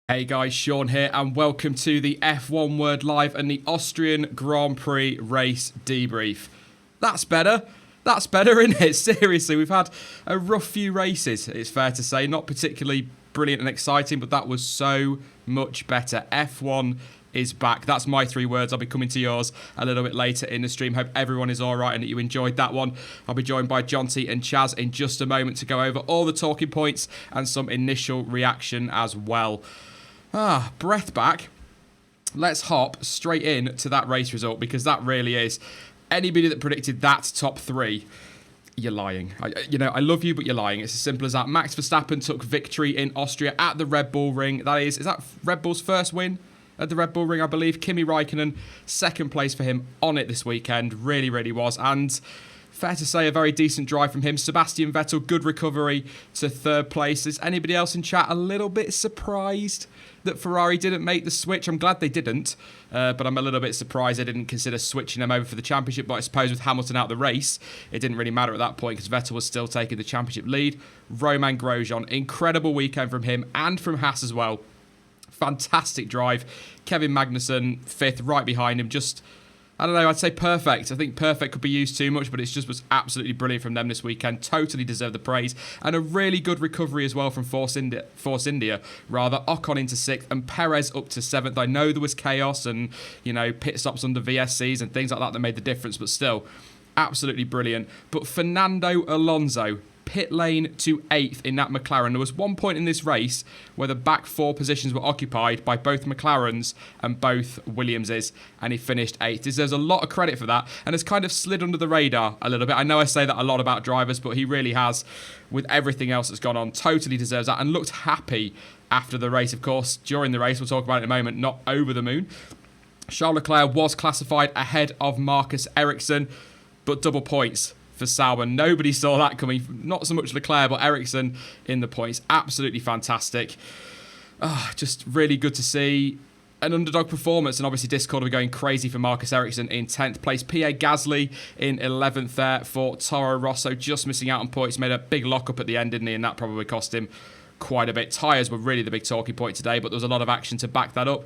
Hey guys, Sean here, and welcome to the F1 Word Live and the Austrian Grand Prix race debrief. That's better. That's better, isn't it? Seriously, we've had a rough few races, it's fair to say. Not particularly brilliant and exciting, but that was so much better. F1 is back. That's my three words. I'll be coming to yours a little bit later in the stream. Hope everyone is all right and that you enjoyed that one. I'll be joined by Jonty and Chaz in just a moment to go over all the talking points and some initial reaction as well. Breath back. Let's hop straight in to that race result, because that really is. Anybody that predicted that top three, you're lying. I love you, but you're lying. It's as simple as that. Max Verstappen took victory in Austria at the Red Bull Ring. Is that Red Bull's first win at the Red Bull Ring, I believe? Kimi Raikkonen, second place for him on it this weekend. Really, really was. And fair to say, a very decent drive from him. Sebastian Vettel, good recovery to third place. Is anybody else in chat a little bit surprised that Ferrari didn't make the switch? I'm glad they didn't, but I'm a little bit surprised they didn't consider switching them over for the championship. But I suppose with Hamilton out the race, it didn't really matter at that point because Vettel was still taking the championship lead. Romain Grosjean, incredible weekend from him and from Haas as well. Fantastic drive. Kevin Magnussen, fifth, right behind him. Just, I don't know, I'd say perfect. I think perfect could be used too much, but it just was absolutely brilliant from them this weekend. Totally deserved the praise. And a really good recovery as well from Force India. Ocon into sixth and Perez up to seventh. I know there was chaos and, pit stops under VSCs and things like that made the difference, but still, absolutely brilliant. But Fernando Alonso, pit lane to eighth in that McLaren. There was one point in this race where the back four positions were occupied by both McLarens and both Williamses, and he finished eighth. Deserves a lot of credit for that, and has kind of slid under the radar a little bit. I know I say that a lot about drivers, but he really has, with everything else that's gone on. Totally deserves that, and looked happy after the race. Of course, during the race, we'll talk about it in a moment, not over the moon. Charles Leclerc was classified ahead of Marcus Ericsson, but double points for Sauber. Nobody saw that coming. Not so much Leclerc, but Ericsson in the points. Absolutely fantastic. Just really good to see an underdog performance. And obviously Discord are going crazy for Marcus Ericsson in 10th place. Pierre Gasly in 11th there for Toro Rosso. Just missing out on points. Made a big lock-up at the end, didn't he? And that probably cost him quite a bit. Tyres were really the big talking point today, but there was a lot of action to back that up.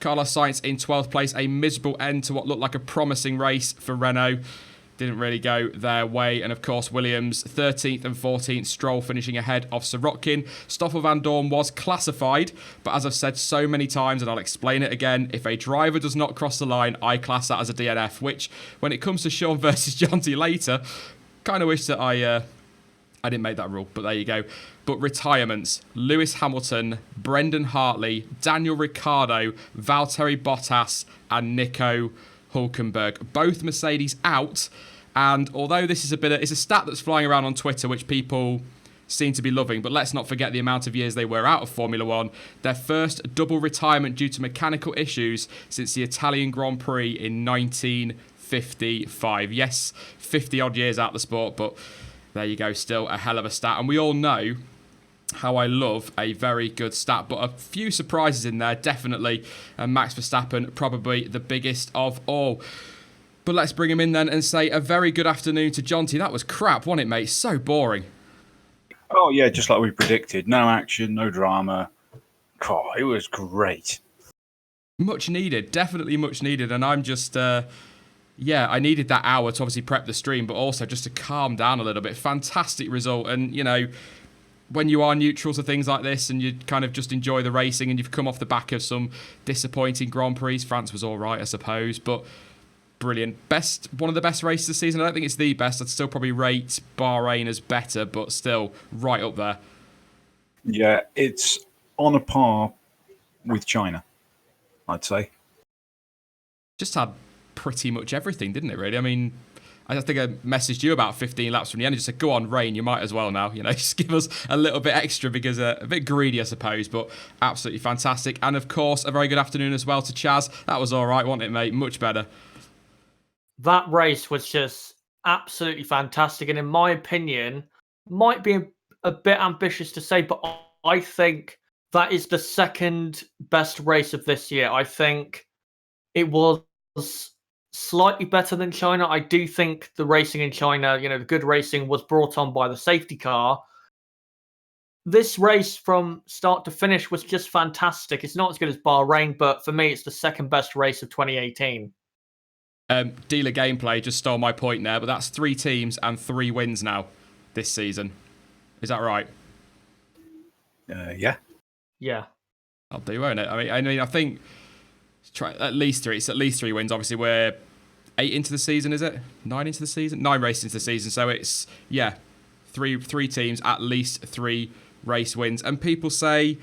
Carlos Sainz in 12th place. A miserable end to what looked like a promising race for Renault. Didn't really go their way. And of course, Williams 13th and 14th, Stroll finishing ahead of Sorokin. Stoffel Van Dorn was classified, but as I've said so many times, and I'll explain it again, if a driver does not cross the line, I class that as a DNF, which, when it comes to Sean versus Jonty later, kind of wish that I didn't make that rule, but there you go. But retirements: Lewis Hamilton, Brendan Hartley, Daniel Ricciardo, Valtteri Bottas, and Nico Hülkenberg. Both Mercedes out. And although this is it's a stat that's flying around on Twitter, which people seem to be loving, but let's not forget the amount of years they were out of Formula One. Their first double retirement due to mechanical issues since the Italian Grand Prix in 1955. Yes, 50 odd years out of the sport, but there you go, still a hell of a stat. And we all know how I love a very good stat, but a few surprises in there, definitely. And Max Verstappen, probably the biggest of all. But let's bring him in then and say a very good afternoon to Jonty. That was crap, wasn't it, mate? So boring. Oh, yeah, just like we predicted. No action, no drama. Oh, it was great. Much needed, definitely much needed. And I'm just, I needed that hour to obviously prep the stream, but also just to calm down a little bit. Fantastic result. And, when you are neutral to things like this and you kind of just enjoy the racing and you've come off the back of some disappointing Grand Prix, France was all right, I suppose, but brilliant. One of the best races this season. I don't think it's the best. I'd still probably rate Bahrain as better, but still right up there. Yeah, it's on a par with China, I'd say. Just had pretty much everything, didn't it, really? I mean, I think I messaged you about 15 laps from the end and just said, go on, rain, you might as well now. Just give us a little bit extra because a bit greedy, I suppose, but absolutely fantastic. And of course, a very good afternoon as well to Chaz. That was all right, wasn't it, mate? Much better. That race was just absolutely fantastic. And in my opinion, might be a bit ambitious to say, but I think that is the second best race of this year. I think it was slightly better than China. I do think the racing in China, the good racing was brought on by the safety car. this race from start to finish was just fantastic. It's not as good as Bahrain, but for me, it's the second best race of 2018. Dealer Gameplay just stole my point there, but that's 3 teams and 3 wins now this season. Is that right? Yeah. Yeah. I'll do, won't it? I think at least 3. It's at least 3 wins. Obviously, we're 8 into the season, is it? 9 into the season? 9 races into the season. So it's, yeah, three teams, at least 3 race wins. And people say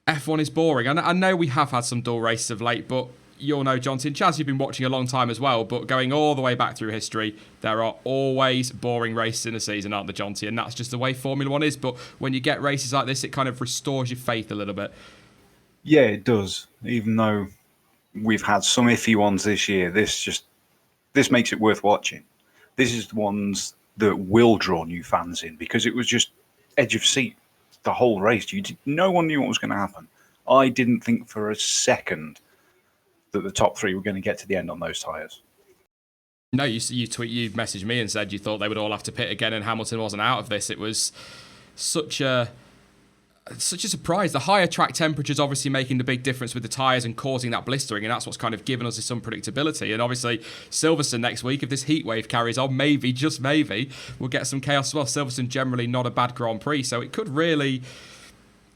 F1 is boring. And I know we have had some dull races of late, but you'll know, Jonty, and Chaz, you've been watching a long time as well, but going all the way back through history, there are always boring races in a season, aren't there, Jonty? And that's just the way Formula 1 is. But when you get races like this, it kind of restores your faith a little bit. Yeah, it does. Even though we've had some iffy ones this year, this makes it worth watching. This is the ones that will draw new fans in, because it was just edge of seat the whole race. No one knew what was going to happen. I didn't think for a second that the top 3 were going to get to the end on those tyres. No, you messaged me and said you thought they would all have to pit again and Hamilton wasn't out of this. It was such a surprise. The higher track temperatures obviously making the big difference with the tyres and causing that blistering, and that's what's kind of given us this unpredictability. And obviously Silverstone next week, if this heat wave carries on, maybe, just maybe, we'll get some chaos as well. Silverstone generally not a bad Grand Prix, so it could really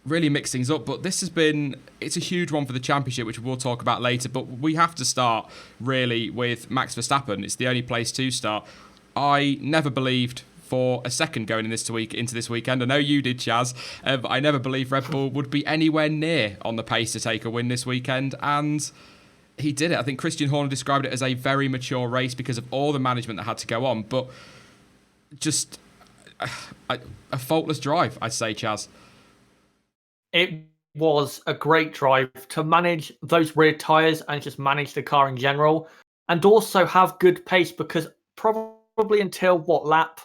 mix things up. But it's a huge one for the championship, which we'll talk about later. But we have to start really with Max Verstappen. It's the only place to start. I never believed for a second going into this weekend. I know you did, Chaz, but I never believed Red Bull would be anywhere near on the pace to take a win this weekend, and he did it. I think Christian Horner described it as a very mature race because of all the management that had to go on, but just a faultless drive, I'd say, Chaz. It was a great drive to manage those rear tyres and just manage the car in general, and also have good pace, because probably until lap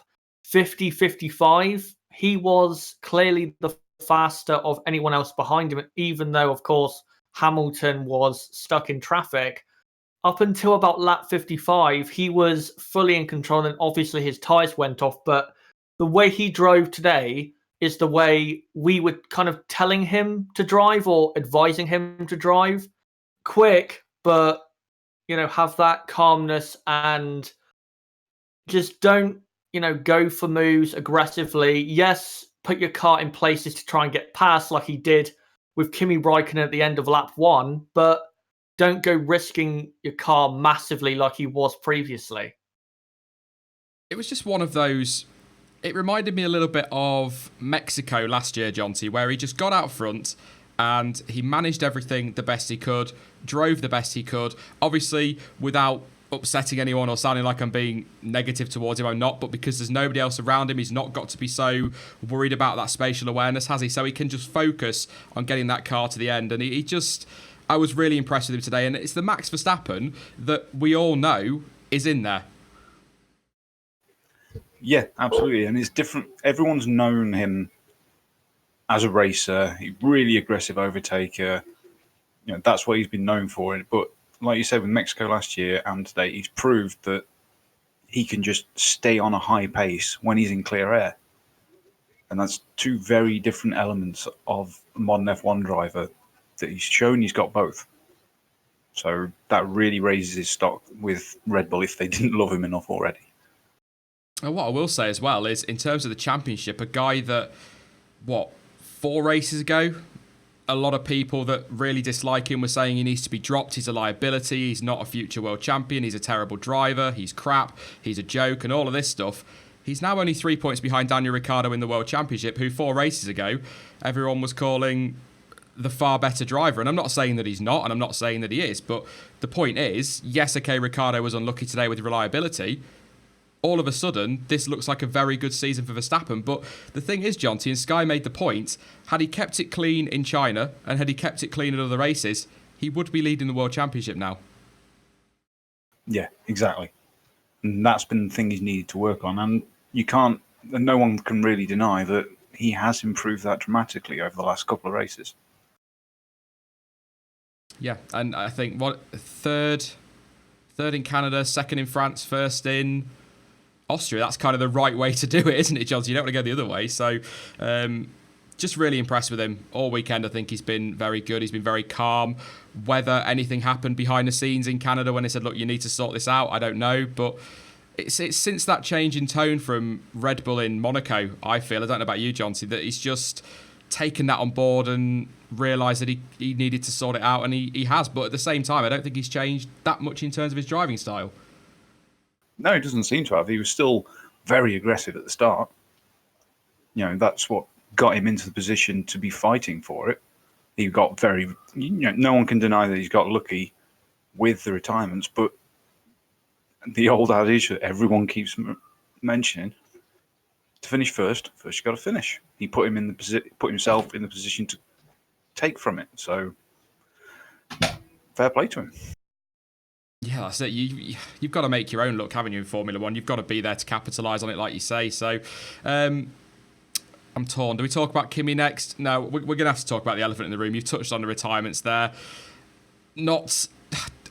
50, 55, he was clearly the faster of anyone else behind him, even though, of course, Hamilton was stuck in traffic. Up until about lap 55, he was fully in control, and obviously his tyres went off, but the way he drove today is the way we were kind of telling him to drive or advising him to drive. Quick, but, have that calmness and just don't, go for moves aggressively. Yes, put your car in places to try and get past like he did with Kimi Räikkönen at the end of lap 1, but don't go risking your car massively like he was previously. It was just one of those. It reminded me a little bit of Mexico last year, Jonty, where he just got out front and he managed everything the best he could, drove the best he could, obviously without upsetting anyone or sounding like I'm being negative towards him. I'm not, but because there's nobody else around him, he's not got to be so worried about that spatial awareness, has he? So he can just focus on getting that car to the end. And I was really impressed with him today. And it's the Max Verstappen that we all know is in there. Yeah, absolutely. And it's different. Everyone's known him as a racer, really aggressive overtaker. That's what he's been known for. But like you said, with Mexico last year and today, he's proved that he can just stay on a high pace when he's in clear air. And that's 2 very different elements of a modern F1 driver that he's shown he's got both. So that really raises his stock with Red Bull if they didn't love him enough already. And what I will say as well is, in terms of the championship, a guy that, 4 races ago, a lot of people that really dislike him were saying he needs to be dropped, he's a liability, he's not a future world champion, he's a terrible driver, he's crap, he's a joke, and all of this stuff. He's now only 3 points behind Daniel Ricciardo in the World Championship, who 4 races ago, everyone was calling the far better driver. And I'm not saying that he's not, and I'm not saying that he is, but the point is, yes, okay, Ricciardo was unlucky today with reliability. All of a sudden, this looks like a very good season for Verstappen. But the thing is, Jonty, and Sky made the point, had he kept it clean in China and had he kept it clean in other races, he would be leading the World Championship now. Yeah, exactly. And that's been the thing he's needed to work on. And no one can really deny that he has improved that dramatically over the last couple of races. Yeah, and I think, third in Canada, second in France, first in Austria. That's kind of the right way to do it, isn't it, John? You don't want to go the other way. So just really impressed with him all weekend. I think he's been very good. He's been very calm. Whether anything happened behind the scenes in Canada when they said, look, you need to sort this out, I don't know. But it's since that change in tone from Red Bull in Monaco, I feel, I don't know about you, Jonty, that he's just taken that on board and realised that he needed to sort it out, and he has. But at the same time, I don't think he's changed that much in terms of his driving style. No, he doesn't seem to have. He was still very aggressive at the start. That's what got him into the position to be fighting for it. He got very, no one can deny that he's got lucky with the retirements, but the old adage that everyone keeps mentioning, to finish first you got to finish. He put himself in the position to take from it. So fair play to him. Yeah, that's it. You've got to make your own luck, haven't you, in Formula One? You've got to be there to capitalise on it, like you say. So I'm torn. Do we talk about Kimi next? No, we're going to have to talk about the elephant in the room. You've touched on the retirements there. Not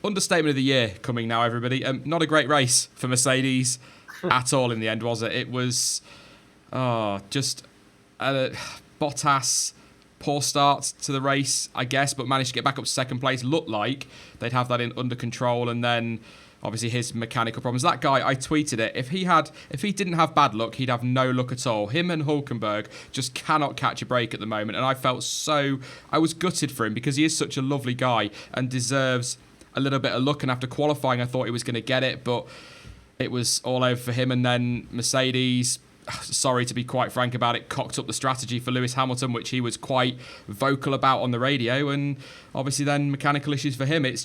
understatement of the year coming now, everybody. Not a great race for Mercedes at all in the end, was it? It was just Bottas, poor start to the race, I guess, but managed to get back up to second place. Looked like they'd have that under control, and then obviously his mechanical problems. That guy, I tweeted it. If he didn't have bad luck, he'd have no luck at all. Him and Hulkenberg just cannot catch a break at the moment, and I was gutted for him because he is such a lovely guy and deserves a little bit of luck. And after qualifying, I thought he was going to get it, but it was all over for him. And then Mercedes, sorry to be quite frank about it, cocked up the strategy for Lewis Hamilton, which he was quite vocal about on the radio, and obviously then mechanical issues for him. It's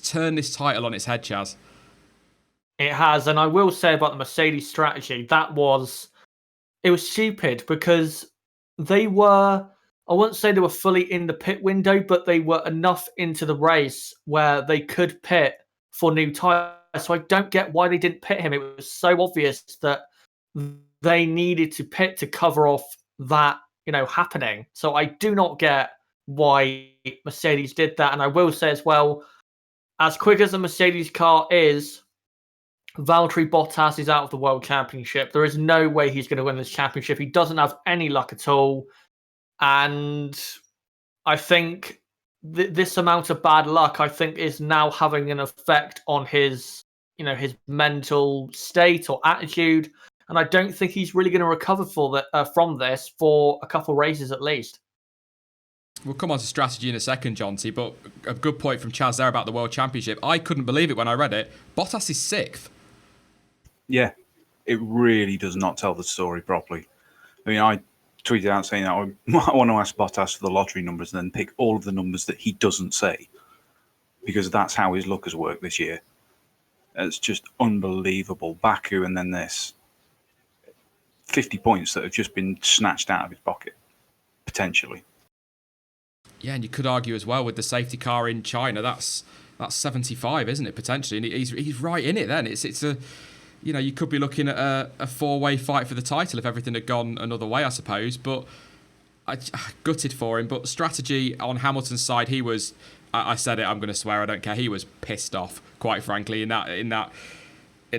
turned this title on its head, Chaz. It has, and I will say about the Mercedes strategy, it was stupid because they were, I wouldn't say they were fully in the pit window, but they were enough into the race where they could pit for new tyres. So I don't get why they didn't pit him. It was so obvious that they needed to pit to cover off that, happening. So I do not get why Mercedes did that. And I will say as well, as quick as the Mercedes car is, Valtteri Bottas is out of the World Championship. There is no way he's going to win this championship. He doesn't have any luck at all. And I think this amount of bad luck, I think, is now having an effect on his mental state or attitude. And I don't think he's really going to recover from this for a couple races at least. We'll come on to strategy in a second, Jonty, but a good point from Chaz there about the World Championship. I couldn't believe it when I read it. Bottas is 6th. Yeah, it really does not tell the story properly. I mean, I tweeted out saying that I want to ask Bottas for the lottery numbers and then pick all of the numbers that he doesn't say, because that's how his luck has worked this year. It's just unbelievable. Baku and then this. 50 points that have just been snatched out of his pocket, potentially. Yeah, and you could argue as well with the safety car in China, that's 75, isn't it, potentially? And he's right in it then. It's a, you could be looking at a four-way fight for the title if everything had gone another way, I suppose. But I gutted for him. But strategy on Hamilton's side, he was, I said it, I'm going to swear, I don't care. He was pissed off, quite frankly, in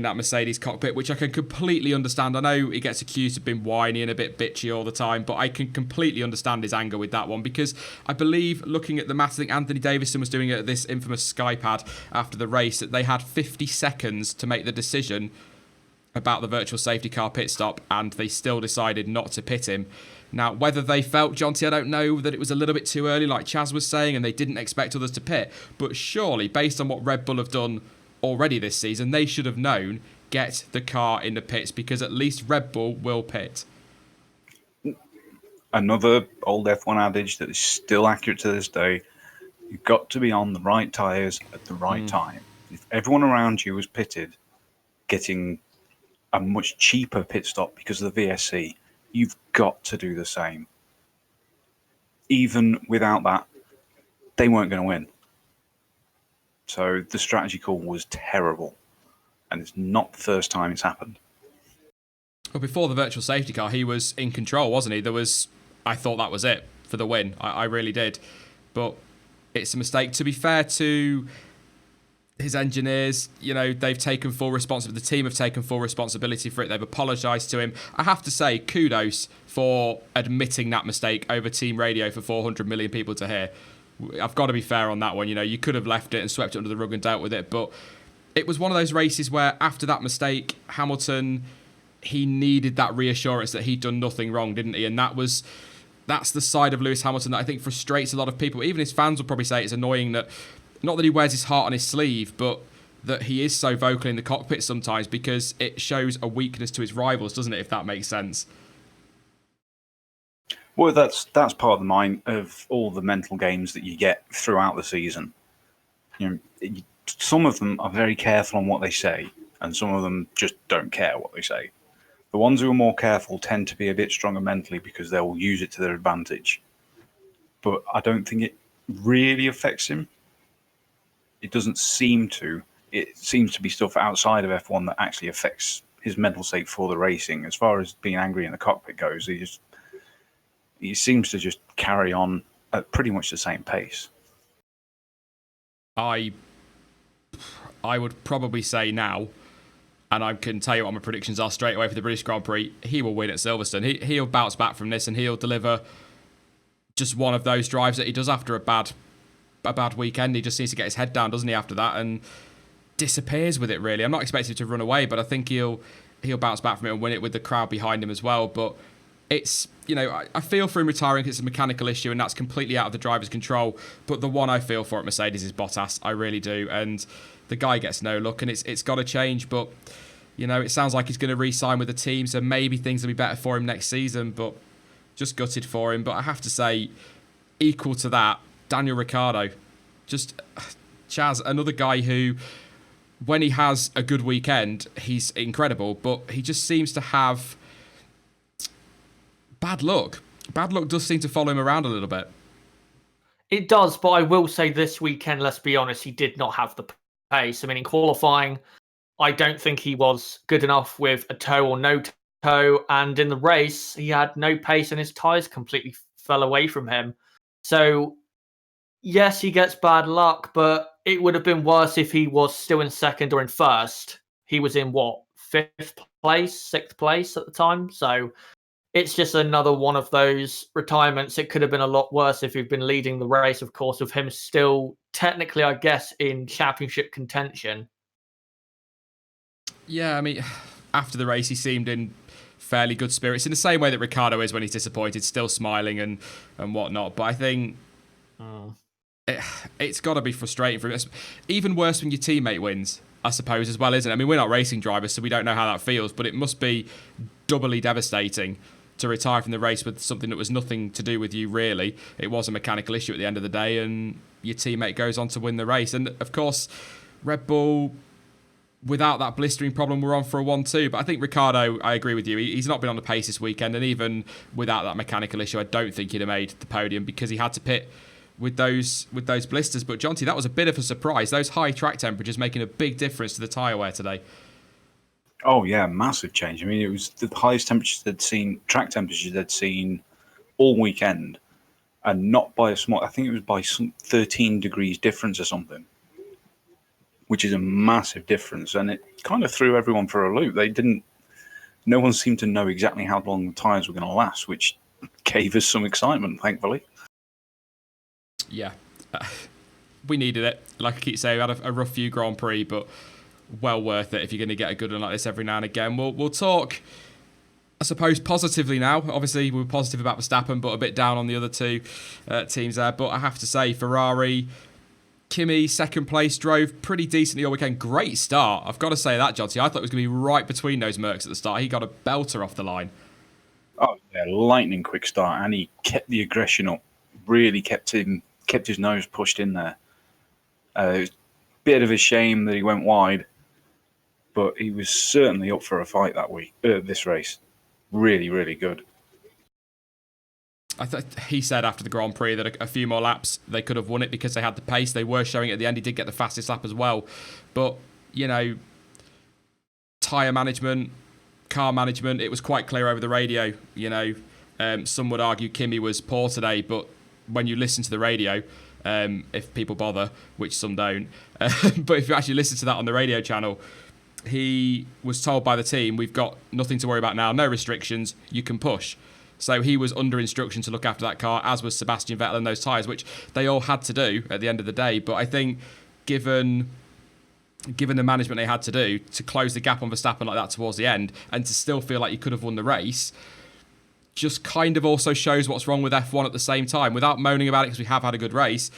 that Mercedes cockpit, which I can completely understand. I know he gets accused of being whiny and a bit bitchy all the time, but I can completely understand his anger with that one, because I believe, looking at the maths, I think Anthony Davison was doing it at this infamous Sky Pad after the race, that they had 50 seconds to make the decision about the virtual safety car pit stop, and they still decided not to pit him. Now, whether they felt, Jonty, I don't know, that it was a little bit too early, like Chaz was saying, and they didn't expect others to pit, but surely, based on what Red Bull have done already this season, they should have known, get the car in the pits, because at least Red Bull will pit. Another old F1 adage that is still accurate to this day: you've got to be on the right tyres at the right time. If everyone around you was pitted, getting a much cheaper pit stop because of the VSC, you've got to do the same. Even without that, they weren't going to win. So the strategy call was terrible, and it's not the first time it's happened. Well, before the virtual safety car, he was in control, wasn't he? I thought that was it for the win. I really did. But it's a mistake. To be fair to his engineers, they've taken full responsibility. The team have taken full responsibility for it. They've apologised to him. I have to say, kudos for admitting that mistake over team radio for 400 million people to hear. I've got to be fair on that one. You could have left it and swept it under the rug and dealt with it. But it was one of those races where after that mistake, Hamilton, he needed that reassurance that he'd done nothing wrong, didn't he? And that's the side of Lewis Hamilton that I think frustrates a lot of people. Even his fans will probably say it's annoying that, not that he wears his heart on his sleeve, but that he is so vocal in the cockpit sometimes, because it shows a weakness to his rivals, doesn't it, if that makes sense? Well, that's part of the mind of all the mental games that you get throughout the season. Some of them are very careful on what they say, and some of them just don't care what they say. The ones who are more careful tend to be a bit stronger mentally because they'll use it to their advantage. But I don't think it really affects him. It doesn't seem to. It seems to be stuff outside of F1 that actually affects his mental state for the racing. As far as being angry in the cockpit goes, he seems to just carry on at pretty much the same pace. I would probably say now, and I can tell you what my predictions are straight away for the British Grand Prix, he will win at Silverstone. He'll bounce back from this and he'll deliver just one of those drives that he does after a bad weekend. He just needs to get his head down, doesn't he, after that, and disappears with it, really. I'm not expecting him to run away, but I think he'll bounce back from it and win it with the crowd behind him as well. But it's, I feel for him retiring because it's a mechanical issue and that's completely out of the driver's control. But the one I feel for at Mercedes is Bottas. I really do. And the guy gets no look, and it's got to change. But, it sounds like he's going to re-sign with the team, so maybe things will be better for him next season. But just gutted for him. But I have to say, equal to that, Daniel Ricciardo. Just, Chaz, another guy who, when he has a good weekend, he's incredible. But he just seems to have bad luck. Bad luck does seem to follow him around a little bit. It does, but I will say this weekend, let's be honest, he did not have the pace. I mean, in qualifying, I don't think he was good enough with a toe or no toe. And in the race, he had no pace and his tyres completely fell away from him. So, yes, he gets bad luck, but it would have been worse if he was still in second or in first. He was in, sixth place at the time. So it's just another one of those retirements. It could have been a lot worse if he'd been leading the race, of course, with him still technically, I guess, in championship contention. Yeah, I mean, after the race, he seemed in fairly good spirits, in the same way that Ricciardo is when he's disappointed, still smiling and whatnot. But I think it's got to be frustrating for him. It's even worse when your teammate wins, I suppose, as well, isn't it? I mean, we're not racing drivers, so we don't know how that feels, but it must be doubly devastating to retire from the race with something that was nothing to do with you, really. It was a mechanical issue at the end of the day, and your teammate goes on to win the race. And, of course, Red Bull, without that blistering problem, we're on for a 1-2. But I think Ricciardo, I agree with you, he's not been on the pace this weekend, and even without that mechanical issue, I don't think he'd have made the podium because he had to pit with those blisters. But, Jonty, that was a bit of a surprise. Those high track temperatures making a big difference to the tyre wear today. Oh, yeah, massive change. I mean, it was the highest temperatures track temperatures they'd seen all weekend, and not by a small, I think it was by some 13 degrees difference or something, which is a massive difference. And it kind of threw everyone for a loop. No one seemed to know exactly how long the tyres were going to last, which gave us some excitement, thankfully. Yeah, we needed it. Like I keep saying, we had a rough few Grand Prix, but well worth it if you're going to get a good one like this every now and again. We'll talk, I suppose, positively now. Obviously, we were positive about Verstappen, but a bit down on the other two teams there. But I have to say, Ferrari, Kimi, second place, drove pretty decently all weekend. Great start. I've got to say that, Jonty. I thought it was going to be right between those Mercs at the start. He got a belter off the line. Oh, yeah, lightning quick start, and he kept the aggression up. Really kept his nose pushed in there. It was a bit of a shame that he went wide, but he was certainly up for a fight this race. Really, really good. He said after the Grand Prix that a few more laps they could have won it because they had the pace. They were showing it at the end. He did get the fastest lap as well. But, tyre management, car management, it was quite clear over the radio. Some would argue Kimi was poor today, but when you listen to the radio, if people bother, which some don't. But if you actually listen to that on the radio channel, he was told by the team, we've got nothing to worry about now, no restrictions, you can push. So he was under instruction to look after that car, as was Sebastian Vettel and those tyres, which they all had to do at the end of the day. But I think given the management they had to do to close the gap on Verstappen like that towards the end and to still feel like you could have won the race, just kind of also shows what's wrong with F1 at the same time. Without moaning about it, because we have had a good race,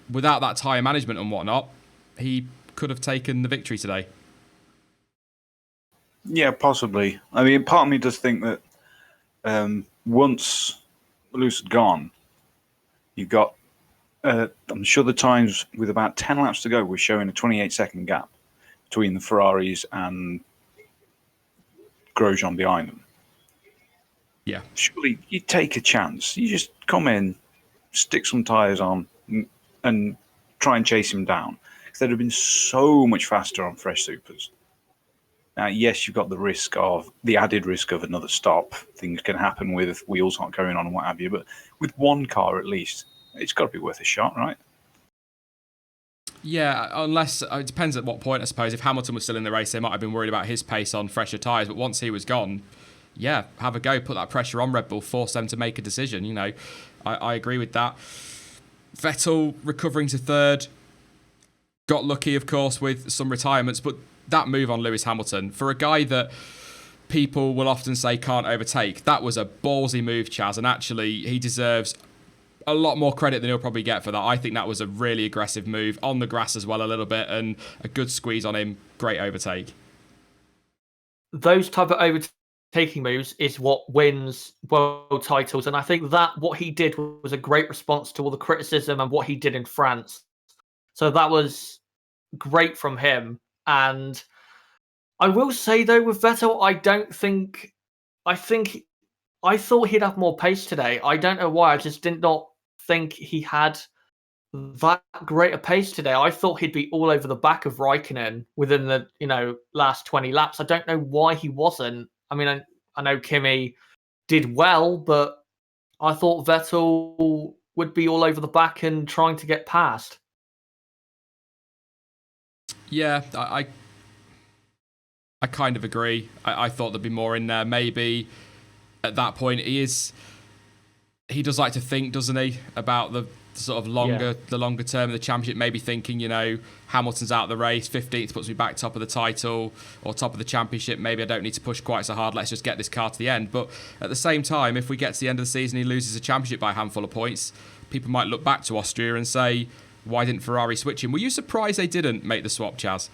without that tyre management and whatnot, he could have taken the victory today. Yeah, possibly. I mean, part of me does think that once Lewis had gone, you've got, I'm sure the times with about 10 laps to go were showing a 28-second gap between the Ferraris and Grosjean behind them. Yeah. Surely you take a chance. You just come in, stick some tyres on, and try and chase him down. Because they'd have been so much faster on fresh supers. Now, yes, you've got the added risk of another stop. Things can happen with wheels not going on and what have you. But with one car at least, it's got to be worth a shot, right? Yeah, unless it depends at what point, I suppose. If Hamilton was still in the race, they might have been worried about his pace on fresher tyres. But once he was gone, yeah, have a go, put that pressure on Red Bull, force them to make a decision. You know, I agree with that. Vettel recovering to third, got lucky, of course, with some retirements, but that move on Lewis Hamilton, for a guy that people will often say can't overtake, that was a ballsy move, Chaz, and actually he deserves a lot more credit than he'll probably get for that. I think that was a really aggressive move, on the grass as well a little bit, and a good squeeze on him, great overtake. Those type of overtaking moves is what wins world titles, and I think that what he did was a great response to all the criticism and what he did in France. So that was great from him. And I will say, though, with Vettel, I thought he'd have more pace today. I don't know why. I just did not think he had that great a pace today. I thought he'd be all over the back of Raikkonen within the last 20 laps. I don't know why he wasn't. I mean, I know Kimi did well, but I thought Vettel would be all over the back and trying to get past. Yeah, I kind of agree. I thought there'd be more in there. Maybe at that point he does like to think, doesn't he, about the sort of longer term of the championship. Maybe thinking, Hamilton's out of the race, 15th puts me back top of the title or top of the championship. Maybe I don't need to push quite so hard. Let's just get this car to the end. But at the same time, if we get to the end of the season, he loses the championship by a handful of points, people might look back to Austria and say, why didn't Ferrari switch him? Were you surprised they didn't make the swap, Chaz?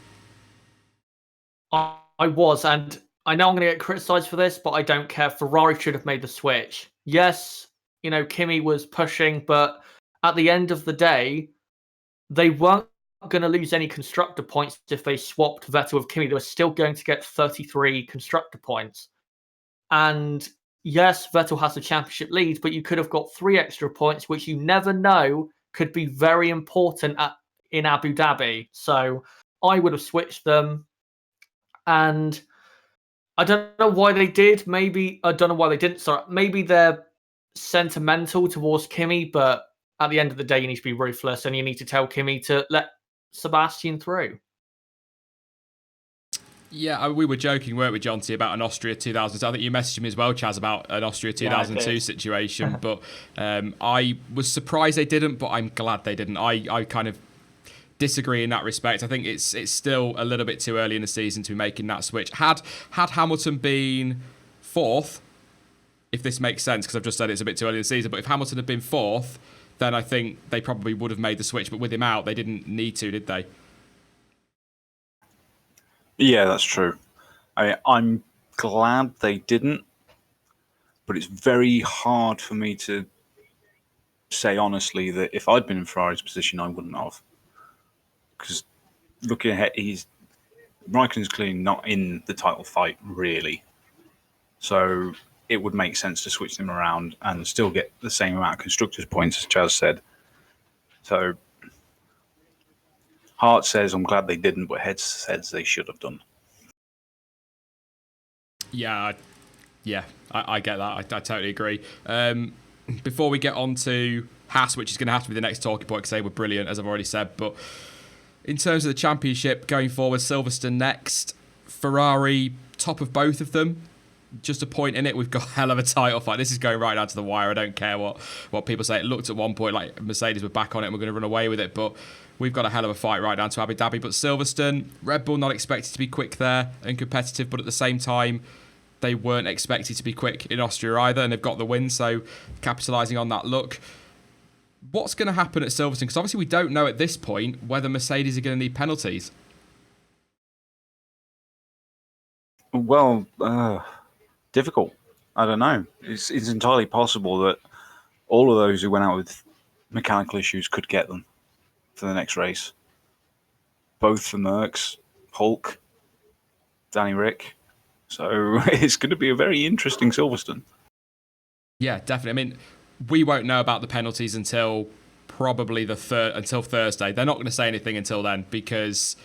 I was, and I know I'm going to get criticised for this, but I don't care. Ferrari should have made the switch. Yes, Kimi was pushing, but at the end of the day, they weren't going to lose any constructor points if they swapped Vettel with Kimi. They were still going to get 33 constructor points. And yes, Vettel has the championship lead, but you could have got 3 extra points, which you never know could be very important in Abu Dhabi. So I would have switched them. And I don't know why they did. I don't know why they didn't. Sorry, maybe they're sentimental towards Kimi, but at the end of the day, you need to be ruthless and you need to tell Kimi to let Sebastian through. Yeah, we were joking, weren't we, Jonty, about an Austria 2000. I think you messaged me as well, Chaz, about an Austria 2002 situation. But I was surprised they didn't, but I'm glad they didn't. I kind of disagree in that respect. I think it's still a little bit too early in the season to be making that switch. Had Hamilton been 4th, if this makes sense, because I've just said it's a bit too early in the season, but if Hamilton had been 4th, then I think they probably would have made the switch. But with him out, they didn't need to, did they? Yeah, that's true. I'm glad they didn't, but it's very hard for me to say honestly that if I'd been in Ferrari's position, I wouldn't have. Because looking ahead, Raikkonen's clearly not in the title fight, really. So it would make sense to switch them around and still get the same amount of constructors' points, as Chaz said. So heart says I'm glad they didn't, but head says they should have done. Yeah, I get that. I totally agree. Before we get on to Haas, which is going to have to be the next talking point because they were brilliant, as I've already said. But in terms of the championship going forward, Silverstone next, Ferrari top of both of them. Just a point in it, we've got a hell of a title fight. This is going right down to the wire. I don't care what people say. It looked at one point like Mercedes were back on it and we're going to run away with it, but we've got a hell of a fight right down to Abu Dhabi. But Silverstone, Red Bull not expected to be quick there and competitive, but at the same time, they weren't expected to be quick in Austria either, and they've got the win, so capitalising on that look. What's going to happen at Silverstone? Because obviously we don't know at this point whether Mercedes are going to need penalties. Well, difficult. I don't know. It's entirely possible that all of those who went out with mechanical issues could get them for the next race. Both the Mercs, Hulk, Danny Rick. So it's going to be a very interesting Silverstone. Yeah, definitely. I mean, we won't know about the penalties until probably until Thursday. They're not going to say anything until then because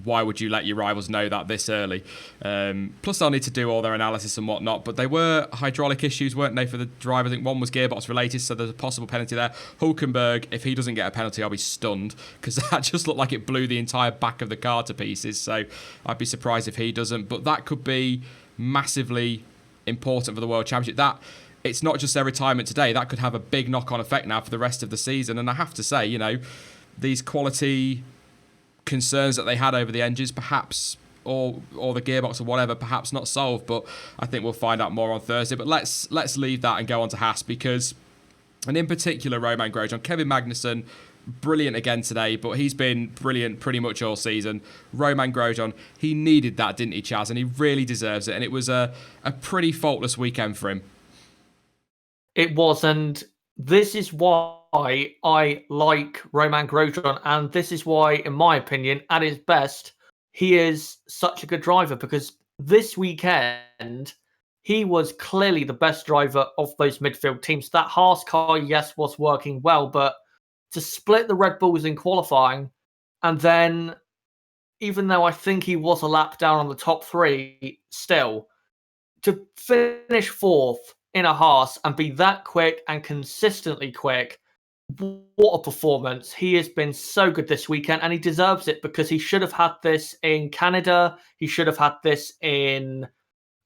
why would you let your rivals know that this early? Plus, they'll need to do all their analysis and whatnot. But they were hydraulic issues, weren't they, for the driver? I think one was gearbox related, so there's a possible penalty there. Hulkenberg, if he doesn't get a penalty, I'll be stunned because that just looked like it blew the entire back of the car to pieces. So I'd be surprised if he doesn't. But that could be massively important for the World Championship. It's not just their retirement today. That could have a big knock-on effect now for the rest of the season. And I have to say, these quality concerns that they had over the engines, perhaps, or the gearbox or whatever, perhaps not solved. But I think we'll find out more on Thursday. But let's leave that and go on to Haas because, and in particular, Romain Grosjean, Kevin Magnussen, brilliant again today, but he's been brilliant pretty much all season. Romain Grosjean, he needed that, didn't he, Chaz? And he really deserves it. And it was a pretty faultless weekend for him. It was, and this is why I like Romain Grosjean, and this is why, in my opinion, at his best, he is such a good driver, because this weekend, he was clearly the best driver of those midfield teams. That Haas car, yes, was working well, but to split the Red Bulls in qualifying, and then, even though I think he was a lap down on the top three, still, to finish fourth in a Haas and be that quick and consistently quick, what a performance. He has been so good this weekend, and he deserves it because he should have had this in Canada. He should have had this in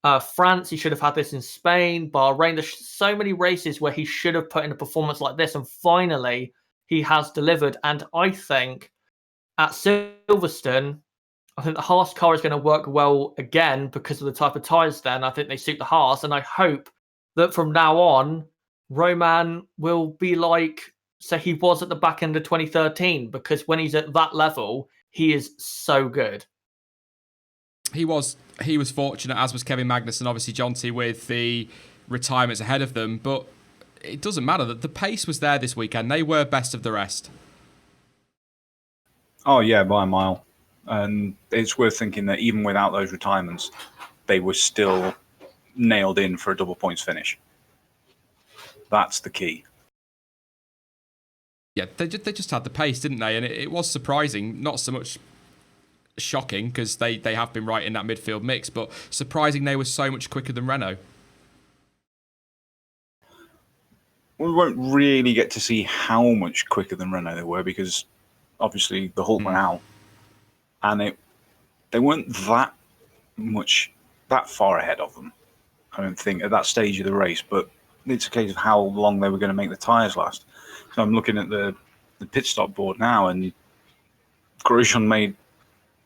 France. He should have had this in Spain, Bahrain. There's so many races where he should have put in a performance like this, and finally he has delivered. And I think at Silverstone, I think the Haas car is going to work well again because of the type of tyres then. I think they suit the Haas, and I hope that from now on, Roman will be like, say, he was at the back end of 2013, because when he's at that level, he is so good. He was fortunate, as was Kevin Magnussen, obviously, Jonty, with the retirements ahead of them, but it doesn't matter. That the pace was there this weekend. They were best of the rest. Oh, yeah, by a mile. And it's worth thinking that even without those retirements, they were still nailed in for a double points finish. That's the key. Yeah, they just had the pace, didn't they? And it was surprising, not so much shocking, because they have been right in that midfield mix, but surprising they were so much quicker than Renault. We won't really get to see how much quicker than Renault they were, because obviously the Hulk went out, and they weren't that far ahead of them, I don't think, at that stage of the race, but it's a case of how long they were going to make the tyres last. So I'm looking at the pit stop board now, and Grosjean made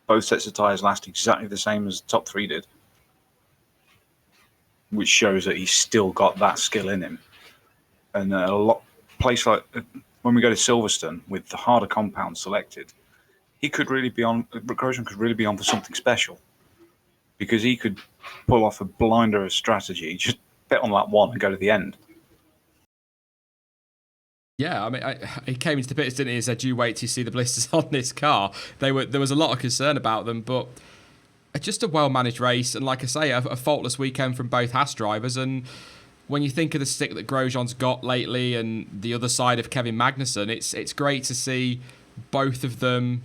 both sets of tyres last exactly the same as the top three did, which shows that he's still got that skill in him. And place like when we go to Silverstone with the harder compound selected, Grosjean could really be on for something special, because he could pull off a blinder of strategy, just bet on lap one and go to the end. Yeah, I mean, he came into the pits, didn't he, and said, "You wait till you see the blisters on this car." There was a lot of concern about them, but just a well-managed race, and like I say, a faultless weekend from both Haas drivers. And when you think of the stick that Grosjean's got lately and the other side of Kevin Magnussen, it's great to see both of them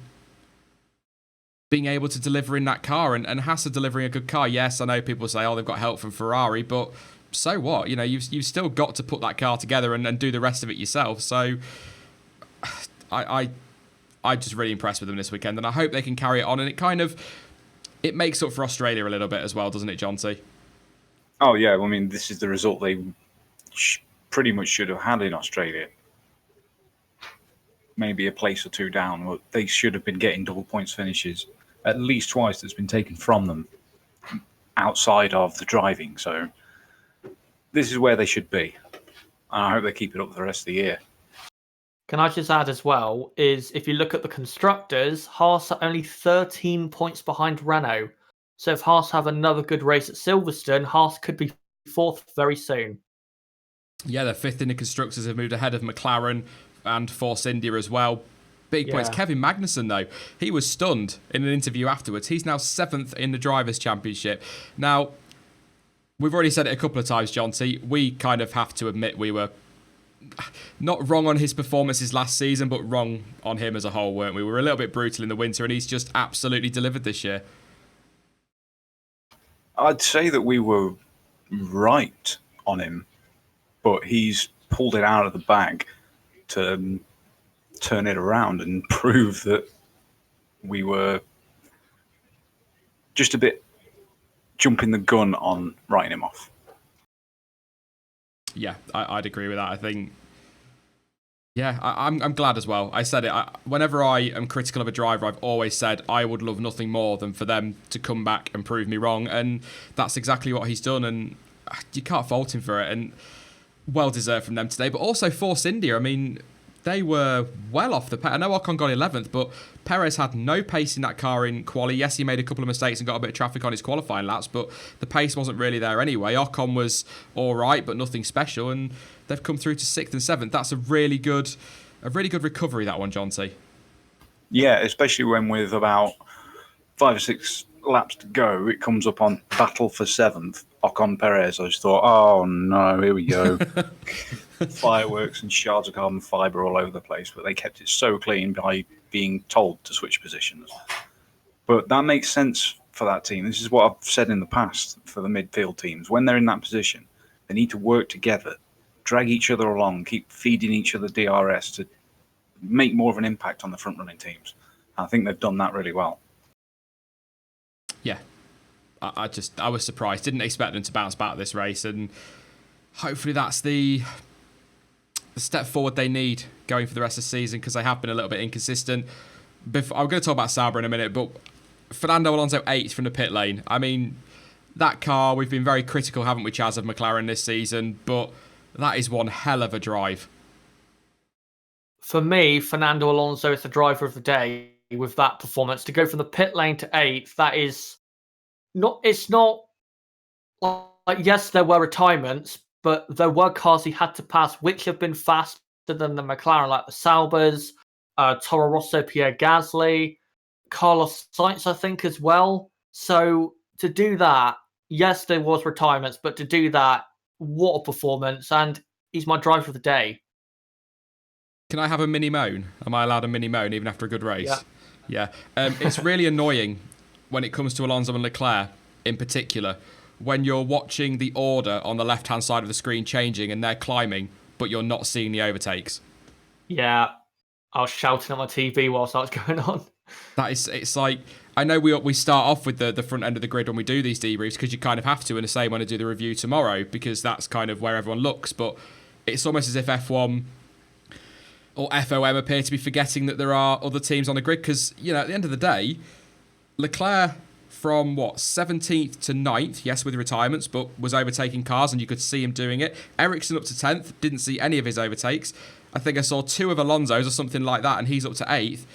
being able to deliver in that car, and Haas are delivering a good car. Yes, I know people say, oh, they've got help from Ferrari, but so what? You know, you've still got to put that car together and do the rest of it yourself. So I'm just really impressed with them this weekend, and I hope they can carry it on. And it makes up for Australia a little bit as well, doesn't it, John T? Oh yeah, well, I mean, this is the result they pretty much should have had in Australia. Maybe a place or two down, but they should have been getting double points finishes at least twice. That's been taken from them outside of the driving. So this is where they should be, and I hope they keep it up for the rest of the year. Can I just add as well, is if you look at the constructors, Haas are only 13 points behind Renault. So if Haas have another good race at Silverstone, Haas could be fourth very soon. Yeah, they're fifth in the constructors. Have moved ahead of McLaren and Force India as well. Big points. Kevin Magnussen, though, he was stunned in an interview afterwards. He's now 7th in the Drivers' Championship. Now, we've already said it a couple of times, John T. We kind of have to admit we were not wrong on his performances last season, but wrong on him as a whole, weren't we? We were a little bit brutal in the winter, and he's just absolutely delivered this year. I'd say that we were right on him, but he's pulled it out of the bag to turn it around and prove that we were just a bit jumping the gun on writing him off. Yeah, I'd agree with that. I think, yeah, I'm glad as well. I said it. Whenever I am critical of a driver, I've always said I would love nothing more than for them to come back and prove me wrong. And that's exactly what he's done. And you can't fault him for it. And well deserved from them today. But also Force India. I mean, they were well off the pace. I know Ocon got 11th, but Perez had no pace in that car in quali. Yes, he made a couple of mistakes and got a bit of traffic on his qualifying laps, but the pace wasn't really there anyway. Ocon was all right, but nothing special, and they've come through to 6th and 7th. That's a really good recovery, that one, John T. Yeah, especially when with about 5 or 6 laps to go, it comes up on battle for 7th. Ocon Perez. I just thought, oh no, here we go. Fireworks and shards of carbon fibre all over the place, but they kept it so clean by being told to switch positions. But that makes sense for that team. This is what I've said in the past for the midfield teams. When they're in that position, they need to work together, drag each other along, keep feeding each other DRS to make more of an impact on the front-running teams. I think they've done that really well. Yeah. I was surprised. Didn't expect them to bounce back this race, and hopefully that's the step forward they need going for the rest of the season, because they have been a little bit inconsistent. I'm going to talk about Sauber in a minute, but Fernando Alonso 8th from the pit lane. I mean, that car, we've been very critical, haven't we, Chaz, of McLaren this season, but that is one hell of a drive. For me, Fernando Alonso is the driver of the day with that performance. To go from the pit lane to 8th, that is not, it's not like, yes, there were retirements, but there were cars he had to pass which have been faster than the McLaren, like the Saubers, Toro Rosso, Pierre Gasly, Carlos Sainz, I think, as well. So to do that, yes, there was retirements, but to do that, what a performance. And he's my driver of the day. Can I have a mini moan? Am I allowed a mini moan even after a good race? Yeah. It's really annoying when it comes to Alonso and Leclerc in particular, when you're watching the order on the left-hand side of the screen changing and they're climbing, but you're not seeing the overtakes. Yeah, I was shouting at my TV whilst that was going on. It's like, I know we start off with the front end of the grid when we do these debriefs, because you kind of have to, in the same when I do the review tomorrow, because that's kind of where everyone looks, but it's almost as if F1 or FOM appear to be forgetting that there are other teams on the grid, because, you know, at the end of the day, Leclerc from 17th to 9th, yes, with retirements, but was overtaking cars and you could see him doing it. Ericsson up to 10th, didn't see any of his overtakes. I think I saw 2 of Alonso's or something like that, and he's up to 8th.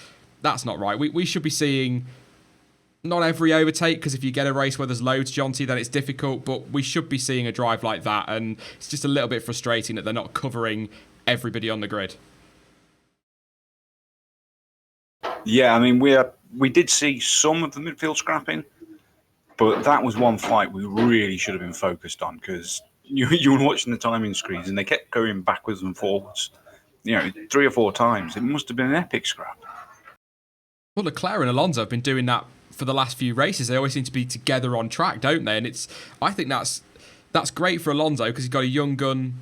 That's not right. We should be seeing not every overtake, because if you get a race where there's loads, John T, then it's difficult, but we should be seeing a drive like that, and it's just a little bit frustrating that they're not covering everybody on the grid. Yeah, I mean, we did see some of the midfield scrapping, but that was one fight we really should have been focused on, because you were watching the timing screens and they kept going backwards and forwards, 3 or 4 times. It must have been an epic scrap. Well, Leclerc and Alonso have been doing that for the last few races. They always seem to be together on track, don't they? And I think that's that's great for Alonso because he's got a young gun,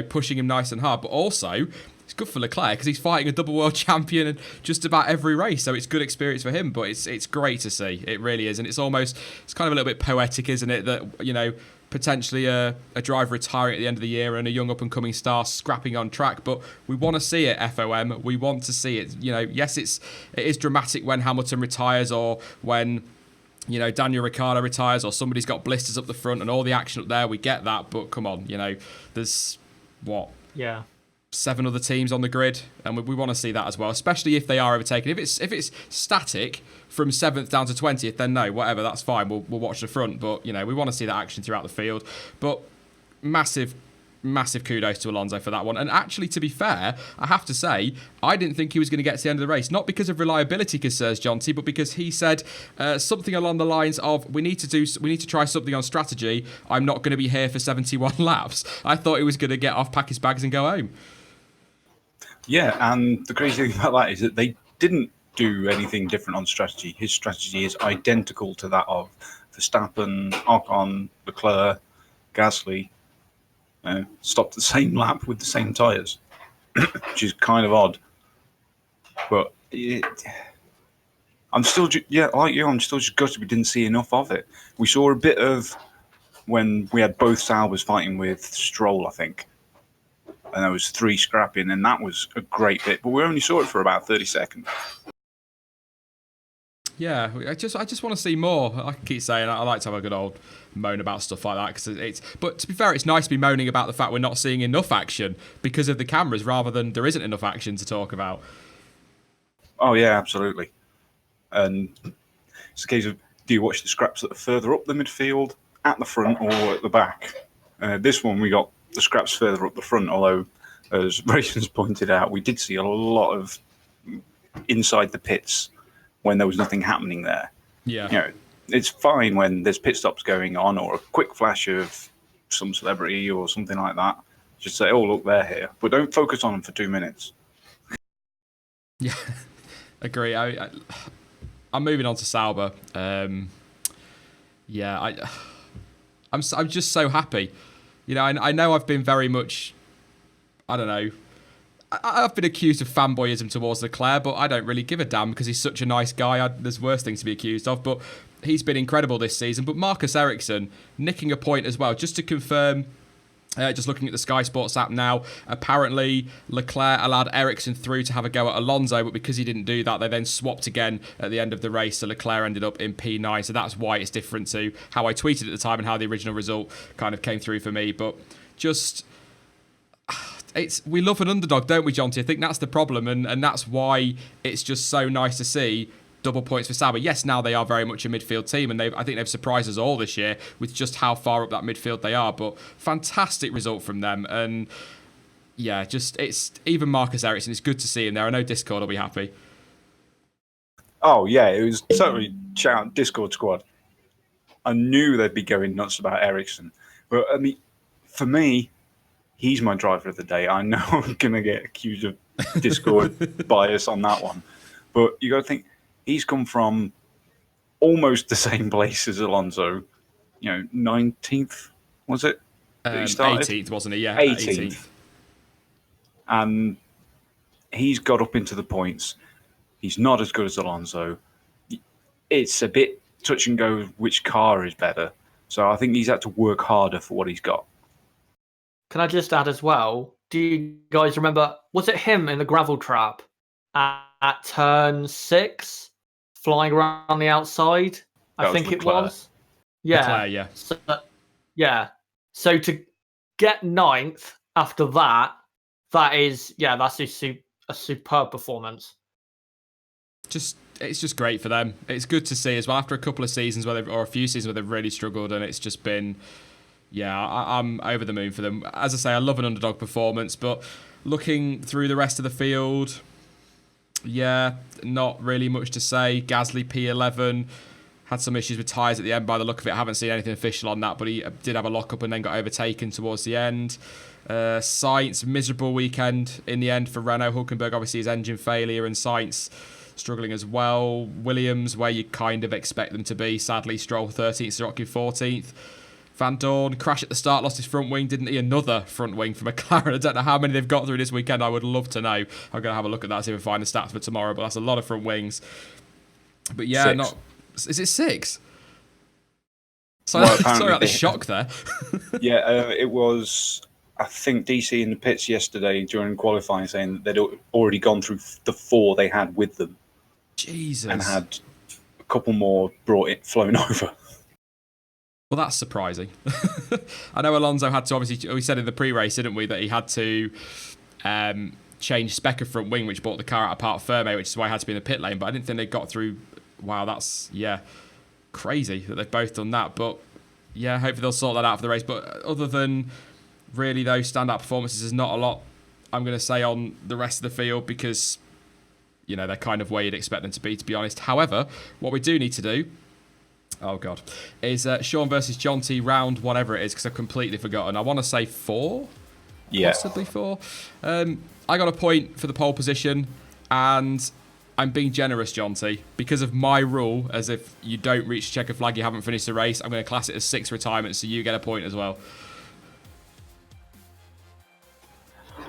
pushing him nice and hard. But also, it's good for Leclerc because he's fighting a double world champion in just about every race. So it's good experience for him. But it's great to see. It really is. And it's kind of a little bit poetic, isn't it? That, potentially a driver retiring at the end of the year and a young up-and-coming star scrapping on track. But we want to see it, FOM. We want to see it. Yes, it is dramatic when Hamilton retires or when Daniel Ricciardo retires or somebody's got blisters up the front and all the action up there. We get that. But come on, there's what? Yeah. 7 other teams on the grid, and we want to see that as well, especially if they are overtaken. If it's static from 7th down to 20th, then no, whatever, that's fine. We'll watch the front, but we want to see that action throughout the field. But massive kudos to Alonso for that one. And actually, to be fair, I have to say, I didn't think he was going to get to the end of the race, not because of reliability concerns, Jonty, but because he said something along the lines of, we need to try something on strategy. I'm not going to be here for 71 laps. I thought he was going to get off, pack his bags and go home. Yeah, and the crazy thing about that is that they didn't do anything different on strategy. His strategy is identical to that of Verstappen, Ocon, Leclerc, Gasly. Stopped the same lap with the same tyres, which is kind of odd. But I'm still, like you, I'm still just gutted we didn't see enough of it. We saw a bit of when we had both Saubers fighting with Stroll, I think. And there was 3 scrapping, and that was a great bit. But we only saw it for about 30 seconds. Yeah, I just want to see more. I keep saying I like to have a good old moan about stuff like that because But to be fair, it's nice to be moaning about the fact we're not seeing enough action because of the cameras, rather than there isn't enough action to talk about. Oh yeah, absolutely. And it's a case of, do you watch the scraps that are further up the midfield, at the front, or at the back? This one we got the scraps further up the front, although, as Rayson's pointed out, we did see a lot of inside the pits when there was nothing happening there. Yeah. It's fine when there's pit stops going on or a quick flash of some celebrity or something like that. Just say, oh, look, they're here. But don't focus on them for 2 minutes. Yeah, agree. I'm moving on to Sauber. I'm just so happy. I know I've been very much, I don't know, I've been accused of fanboyism towards Leclerc, but I don't really give a damn because he's such a nice guy. There's worse things to be accused of, but he's been incredible this season. But Marcus Ericsson nicking a point as well, just to confirm. Just looking at the Sky Sports app now, apparently Leclerc allowed Ericsson through to have a go at Alonso, but because he didn't do that, they then swapped again at the end of the race, so Leclerc ended up in P9, so that's why it's different to how I tweeted at the time and how the original result kind of came through for me. But just, we love an underdog, don't we, Jonty? I think that's the problem, and that's why it's just so nice to see double points for Sauber. Yes, now they are very much a midfield team, and I think they've surprised us all this year with just how far up that midfield they are. But fantastic result from them, and yeah, it's even Marcus Ericsson. It's good to see him there. I know Discord will be happy. Oh yeah, it was totally shout Discord squad. I knew they'd be going nuts about Ericsson, but I mean, for me, he's my driver of the day. I know I'm gonna get accused of Discord bias on that one, but you got to think. He's come from almost the same place as Alonso, 19th, was it? 18th, wasn't he? Yeah, 18th. And he's got up into the points. He's not as good as Alonso. It's a bit touch and go which car is better. So I think he's had to work harder for what he's got. Can I just add as well, do you guys remember, was it him in the gravel trap at turn 6? Flying around the outside, I think it was. Yeah. Leclerc, yeah. So to get 9th after that is that's a superb performance. It's just great for them. It's good to see as well after a couple of seasons or a few seasons where they've really struggled, and it's just been, I'm over the moon for them. As I say, I love an underdog performance, but looking through the rest of the field. Yeah, not really much to say. Gasly P11 had some issues with tyres at the end by the look of it. I haven't seen anything official on that, but he did have a lockup and then got overtaken towards the end. Sainz, miserable weekend in the end for Renault. Hülkenberg, obviously, his engine failure, and Sainz struggling as well. Williams, where you kind of expect them to be. Sadly, Stroll 13th, Sirotkin 14th. Van Dorn, crash at the start, lost his front wing, didn't he? Another front wing for McLaren. I don't know how many they've got through this weekend. I would love to know. I'm going to have a look at that, see if I find the stats for tomorrow, but that's a lot of front wings. But yeah, 6. Is it 6? Well, Sorry about the shock there. Yeah, it was, I think, DC in the pits yesterday during qualifying saying that they'd already gone through the 4 they had with them. Jesus. And had a couple more flown over. Well, that's surprising. I know Alonso had to, obviously, we said in the pre-race, didn't we, that he had to change spec of front wing, which brought the car out apart firmly, which is why he had to be in the pit lane. But I didn't think they got through. Wow, that's, crazy that they've both done that. But, yeah, hopefully they'll sort that out for the race. But other than really those standout performances, there's not a lot I'm going to say on the rest of the field because, they're kind of where you'd expect them to be honest. However, what we do need to do, oh God, is Sean versus Jonty round whatever it is, because I've completely forgotten. I want to say 4? Yeah. Possibly 4. I got a point for the pole position, and I'm being generous, Jonty, because of my rule, as if you don't reach the checker flag, you haven't finished the race. I'm going to class it as 6 retirements, so you get a point as well.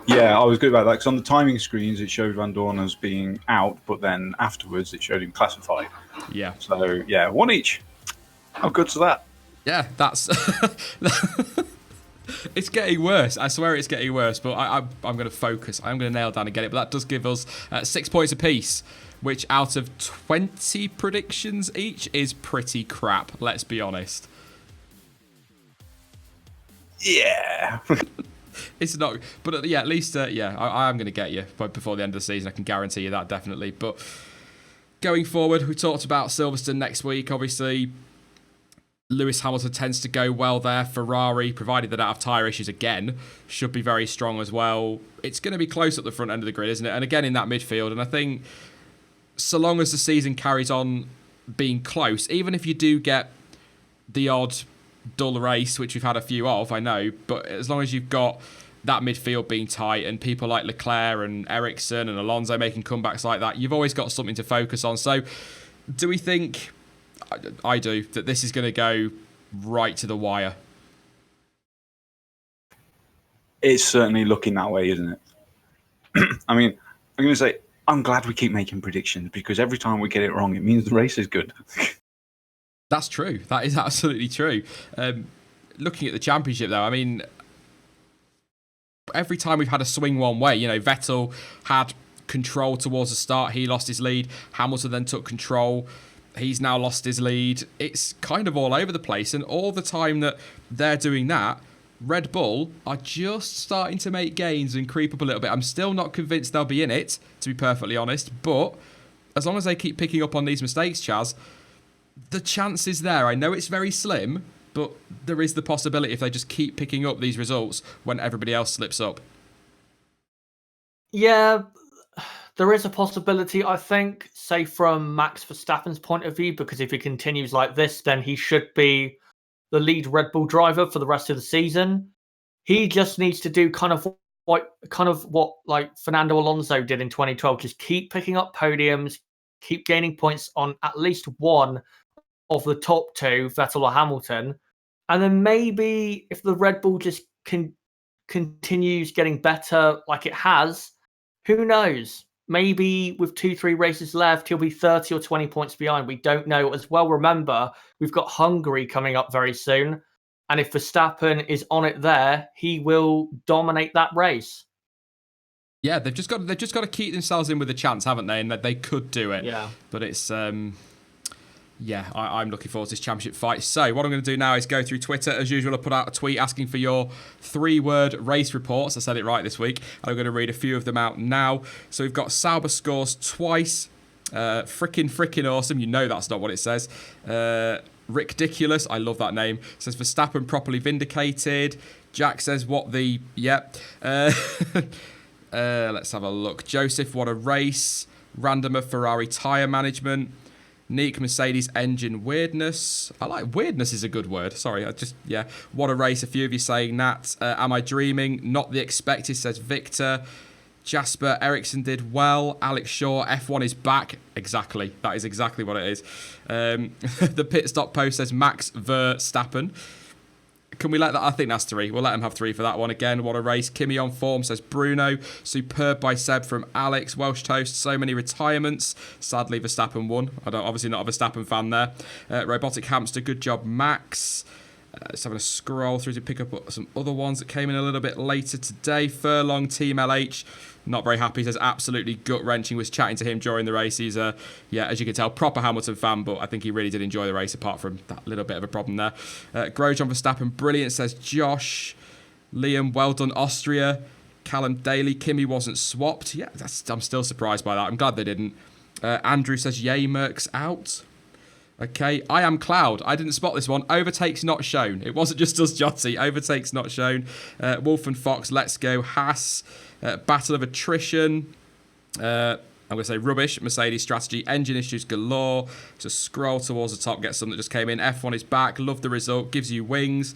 Yeah, I was good about that, because on the timing screens it showed Van Dorn as being out, but then afterwards it showed him classified. Yeah. So, 1 each. How good's that? Yeah, that's... It's getting worse. I swear it's getting worse, but I'm going to focus. I'm going to nail down and get it. But that does give us 6 points apiece, which out of 20 predictions each is pretty crap, let's be honest. Yeah. It's not... But yeah, at least, I am going to get you before the end of the season. I can guarantee you that, definitely. But going forward, we talked about Silverstone next week, obviously... Lewis Hamilton tends to go well there. Ferrari, provided they don't have tyre issues again, should be very strong as well. It's going to be close at the front end of the grid, isn't it? And again in that midfield. And I think so long as the season carries on being close, even if you do get the odd dull race, which we've had a few of, I know, but as long as you've got that midfield being tight and people like Leclerc and Ericsson and Alonso making comebacks like that, you've always got something to focus on. So do we think... I do, that this is going to go right to the wire? It's certainly looking that way, isn't it? I mean, I'm going to say, I'm glad we keep making predictions, because every time we get it wrong, it means the race is good. That's true. That is absolutely true. Looking at the championship, though, I mean, every time we've had a swing one way, Vettel had control towards the start. He lost his lead. Hamilton then took control. He's now lost his lead. It's kind of all over the place. And all the time that they're doing that, Red Bull are just starting to make gains and creep up a little bit. I'm still not convinced they'll be in it, to be perfectly honest. But as long as they keep picking up on these mistakes, Chaz, the chance is there. I know it's very slim, but there is the possibility if they just keep picking up these results when everybody else slips up. Yeah, there is a possibility, I think, say from Max Verstappen's point of view, because if he continues like this, then he should be the lead Red Bull driver for the rest of the season. He just needs to do kind of what like Fernando Alonso did in 2012, just keep picking up podiums, keep gaining points on at least one of the top 2, Vettel or Hamilton, and then maybe if the Red Bull just continues getting better like it has, who knows? Maybe with 2-3 races left, he'll be 30 or 20 points behind. We don't know. As well, remember, we've got Hungary coming up very soon. And if Verstappen is on it there, he will dominate that race. Yeah, they've just got to keep themselves in with a chance, haven't they? And that they could do it. Yeah. But it's... I'm looking forward to this championship fight. So what I'm going to do now is go through Twitter. As usual, I put out a tweet asking for your 3-word race reports. I said it right this week. And I'm going to read a few of them out now. So we've got Sauber scores twice. Frickin' awesome. You know that's not what it says. Ridiculous. I love that name. It says Verstappen properly vindicated. Jack says what the... Yep. Let's have a look. Joseph, what a race. Randomer Ferrari tyre management. Neek Mercedes engine weirdness. I like weirdness is a good word. Sorry, what a race. A few of you saying that. Am I dreaming? Not the expected, says Victor. Jasper Ericsson did well. Alex Shaw, F1 is back. Exactly. That is exactly what it is. The pit stop post says Max Verstappen. Can we let that? I think that's 3. We'll let him have 3 for that one again. What a race. Kimmy on form, says Bruno. Superb by Seb from Alex. Welsh Toast, so many retirements. Sadly, Verstappen won. Obviously not a Verstappen fan there. Robotic Hamster, good job, Max. Just having a scroll through to pick up some other ones that came in a little bit later today. Furlong, Team LH. Not very happy. Says absolutely gut-wrenching. Was chatting to him during the race. He's as you can tell, proper Hamilton fan, but I think he really did enjoy the race apart from that little bit of a problem there. Grosjean Verstappen, brilliant, says Josh. Liam, well done, Austria. Callum Daly, Kimmy wasn't swapped. Yeah, I'm still surprised by that. I'm glad they didn't. Andrew says, yay, Merck's out. Okay, I am Cloud. I didn't spot this one. Overtakes not shown. It wasn't just us, Jotty. Overtakes not shown. Wolf and Fox, let's go. Haas. Battle of attrition. I'm going to say rubbish. Mercedes strategy. Engine issues galore. Just scroll towards the top. Get some that just came in. F1 is back. Love the result. Gives you wings.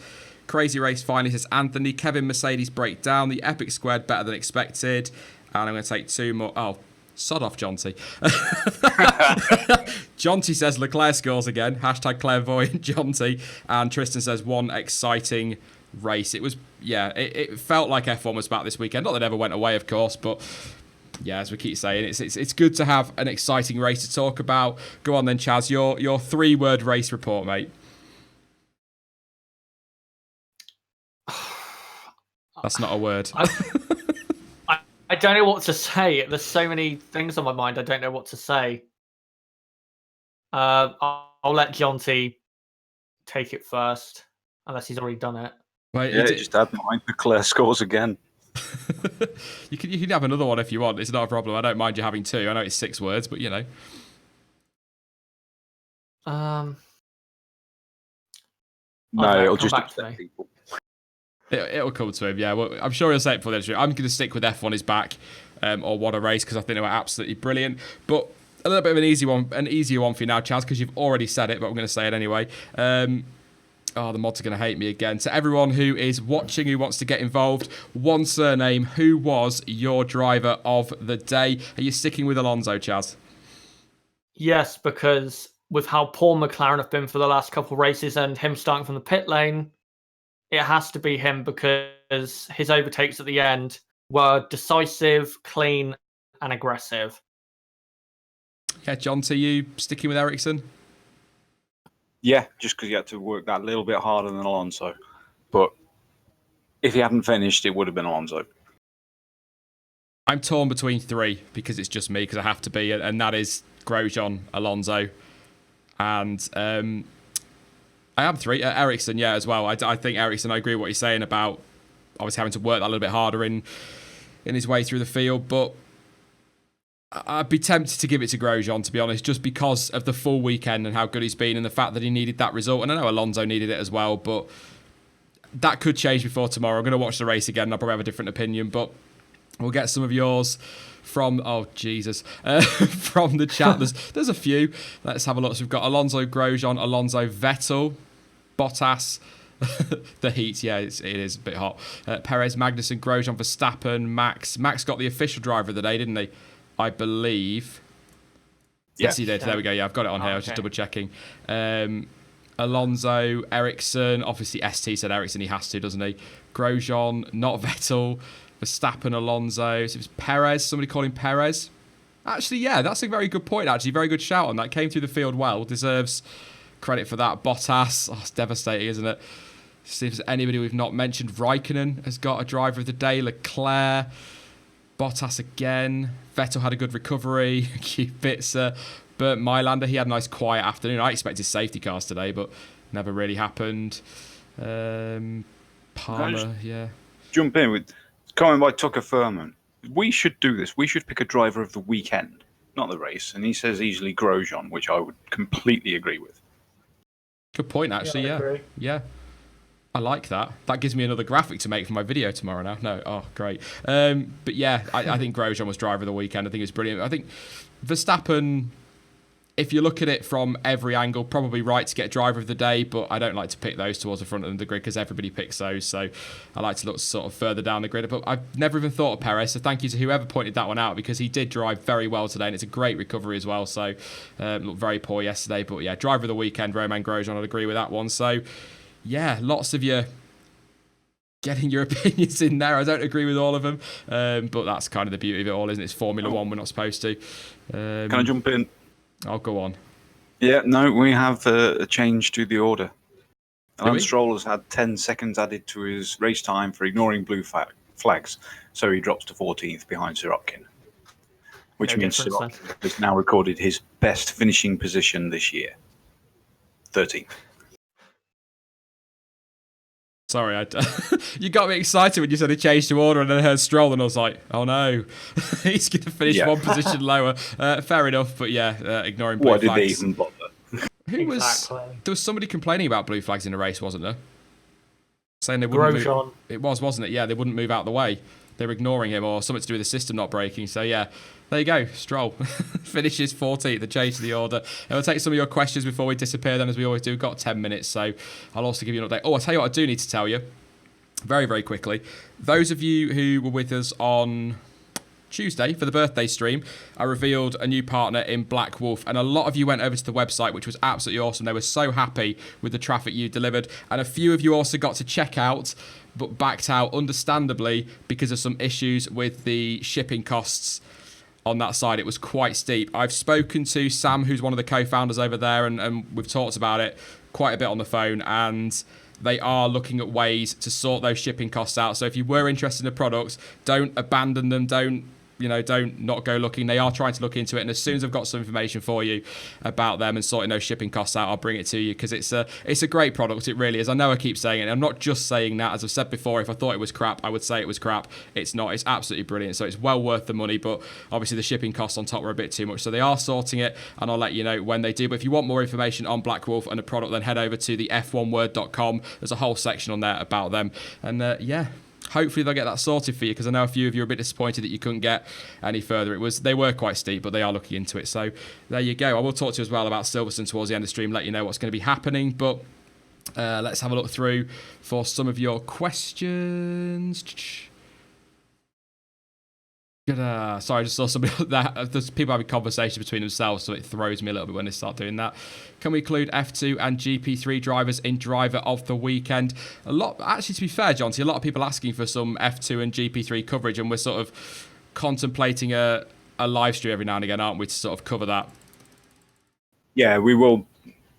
Crazy race finally, says Anthony. Kevin Mercedes breakdown. The epic squared better than expected. And I'm going to take 2 more. Oh, sod off, Jonty. Jonty says Leclerc scores again. Hashtag clairvoyant Jonty. And Tristan says 1 exciting race. It was, it felt like F1 was back this weekend. Not that it ever went away, of course, but yeah, as we keep saying, it's good to have an exciting race to talk about. Go on then, Chaz, your 3-word race report, mate. That's not a word. I don't know what to say. There's so many things on my mind. I don't know what to say. I'll let Jonty take it first, unless he's already done it. Right, yeah, just add mine. Leclerc scores again. You can have another one if you want. It's not a problem. I don't mind you having 2. I know it's 6 words, but you know. No, it'll just upset people. It'll come to him, yeah. Well, I'm sure he'll say it before the interview. I'm going to stick with F1 is back, or what a race, because I think they were absolutely brilliant. But a little bit of an easier one for you now, Chaz, because you've already said it, but I'm going to say it anyway. The mods are going to hate me again. To everyone who is watching, who wants to get involved, one surname. Who was your driver of the day? Are you sticking with Alonso, Chaz? Yes, because with how poor McLaren have been for the last couple of races and him starting from the pit lane, it has to be him because his overtakes at the end were decisive, clean, and aggressive. Yeah, John, to you sticking with Ericsson? Yeah, just because he had to work that little bit harder than Alonso. But if he hadn't finished, it would have been Alonso. I'm torn between 3 because it's just me, because I have to be, and that is Grosjean, Alonso, and I am 3. Ericsson, yeah, as well. I think Ericsson, I agree with what you're saying about obviously having to work that a little bit harder in his way through the field, but I'd be tempted to give it to Grosjean, to be honest, just because of the full weekend and how good he's been and the fact that he needed that result. And I know Alonso needed it as well, but that could change before tomorrow. I'm going to watch the race again and I'll probably have a different opinion, but we'll get some of yours from, from the chat. There's a few. Let's have a look. So we've got Alonso, Grosjean, Alonso, Vettel, Bottas, the heat, yeah, it is a bit hot. Perez, Magnussen, Grosjean, Verstappen, Max. Max got the official driver of the day, didn't he? I believe. Yes, he did. There we go. Yeah, I've got it on here. I was just double checking. Alonso, Ericsson. Obviously, ST said Ericsson. He has to, doesn't he? Grosjean, not Vettel. Verstappen, Alonso. So it was Perez. Somebody called him Perez. Actually, yeah, that's a very good point. Actually, very good shout on that. Came through the field well. Deserves credit for that. Bottas. Oh, it's devastating, isn't it? See if there's anybody we've not mentioned. Raikkonen has got a driver of the day. Leclerc. Bottas again. Vettel had a good recovery. Kubica. Bert Mylander, he had a nice quiet afternoon. I expected safety cars today, but never really happened. Palmer, yeah. Jump in with comment by Tucker Furman. We should do this. We should pick a driver of the weekend, not the race. And he says easily Grosjean, which I would completely agree with. Good point, actually. Yeah. I like that. That gives me another graphic to make for my video tomorrow now. No, oh, great. But yeah, I think Grosjean was driver of the weekend. I think it's brilliant. I think Verstappen, if you look at it from every angle, probably right to get driver of the day, but I don't like to pick those towards the front of the grid because everybody picks those. So I like to look sort of further down the grid. But I've never even thought of Perez. So thank you to whoever pointed that one out because he did drive very well today and it's a great recovery as well. So looked very poor yesterday. But yeah, driver of the weekend, Romain Grosjean, I'd agree with that one. So yeah, lots of your getting your opinions in there. I don't agree with all of them, but that's kind of the beauty of it all, isn't it? It's Formula One. We're not supposed to. Can I jump in? I'll go on. Yeah, no, we have a change to the order. Do we? Stroll has had 10 seconds added to his race time for ignoring blue flags, so he drops to 14th behind Sirotkin, which No means difference Sirotkin has now recorded his best finishing position this year, 13th. Sorry, you got me excited when you said he changed to order, and then I heard Stroll, and I was like, oh no, he's going to finish one position lower. Fair enough, but yeah, ignoring blue Why flags. did they even bother? There was somebody complaining about blue flags in the race, wasn't there? Saying they wouldn't move. It was, wasn't it? Yeah, they wouldn't move out the way. They were ignoring him, or something to do with the system not breaking. So yeah, there you go. Stroll finishes 14th, the change to the order. And we'll take some of your questions before we disappear then, as we always do. We've got 10 minutes, so I'll also give you an update. Oh, I'll tell you what I do need to tell you very, very quickly. Those of you who were with us on Tuesday for the birthday stream, I revealed a new partner in Black Wolf, and a lot of you went over to the website, which was absolutely awesome. They were so happy with the traffic you delivered, and a few of you also got to check out but backed out, understandably, because of some issues with the shipping costs on that side. It was quite steep. I've spoken to Sam, who's one of the co-founders over there, and we've talked about it quite a bit on the phone, and they are looking at ways to sort those shipping costs out. So if you were interested in the products, don't abandon them. Don't not go looking. They are trying to look into it, and as soon as I've got some information for you about them and sorting those shipping costs out, I'll bring it to you, because it's a great product. It really is. I know I keep saying it, and I'm not just saying that. As I've said before, if I thought it was crap, I would say it was crap. It's not. It's absolutely brilliant. So it's well worth the money, but obviously the shipping costs on top were a bit too much. So they are sorting it, and I'll let you know when they do. But if you want more information on Black Wolf and the product, then head over to the f1word.com. There's a whole section on there about them, and hopefully they'll get that sorted for you, because I know a few of you are a bit disappointed that you couldn't get any further. They were quite steep, but they are looking into it. So there you go. I will talk to you as well about Silverstone towards the end of the stream, let you know what's going to be happening. But let's have a look through for some of your questions. Sorry, I just saw somebody that there's people having conversations between themselves, so it throws me a little bit when they start doing that. Can we include F2 and GP3 drivers in driver of the weekend? Actually, to be fair, Jonty, a lot of people asking for some F2 and GP3 coverage, and we're sort of contemplating a live stream every now and again, aren't we, to sort of cover that? Yeah, we will.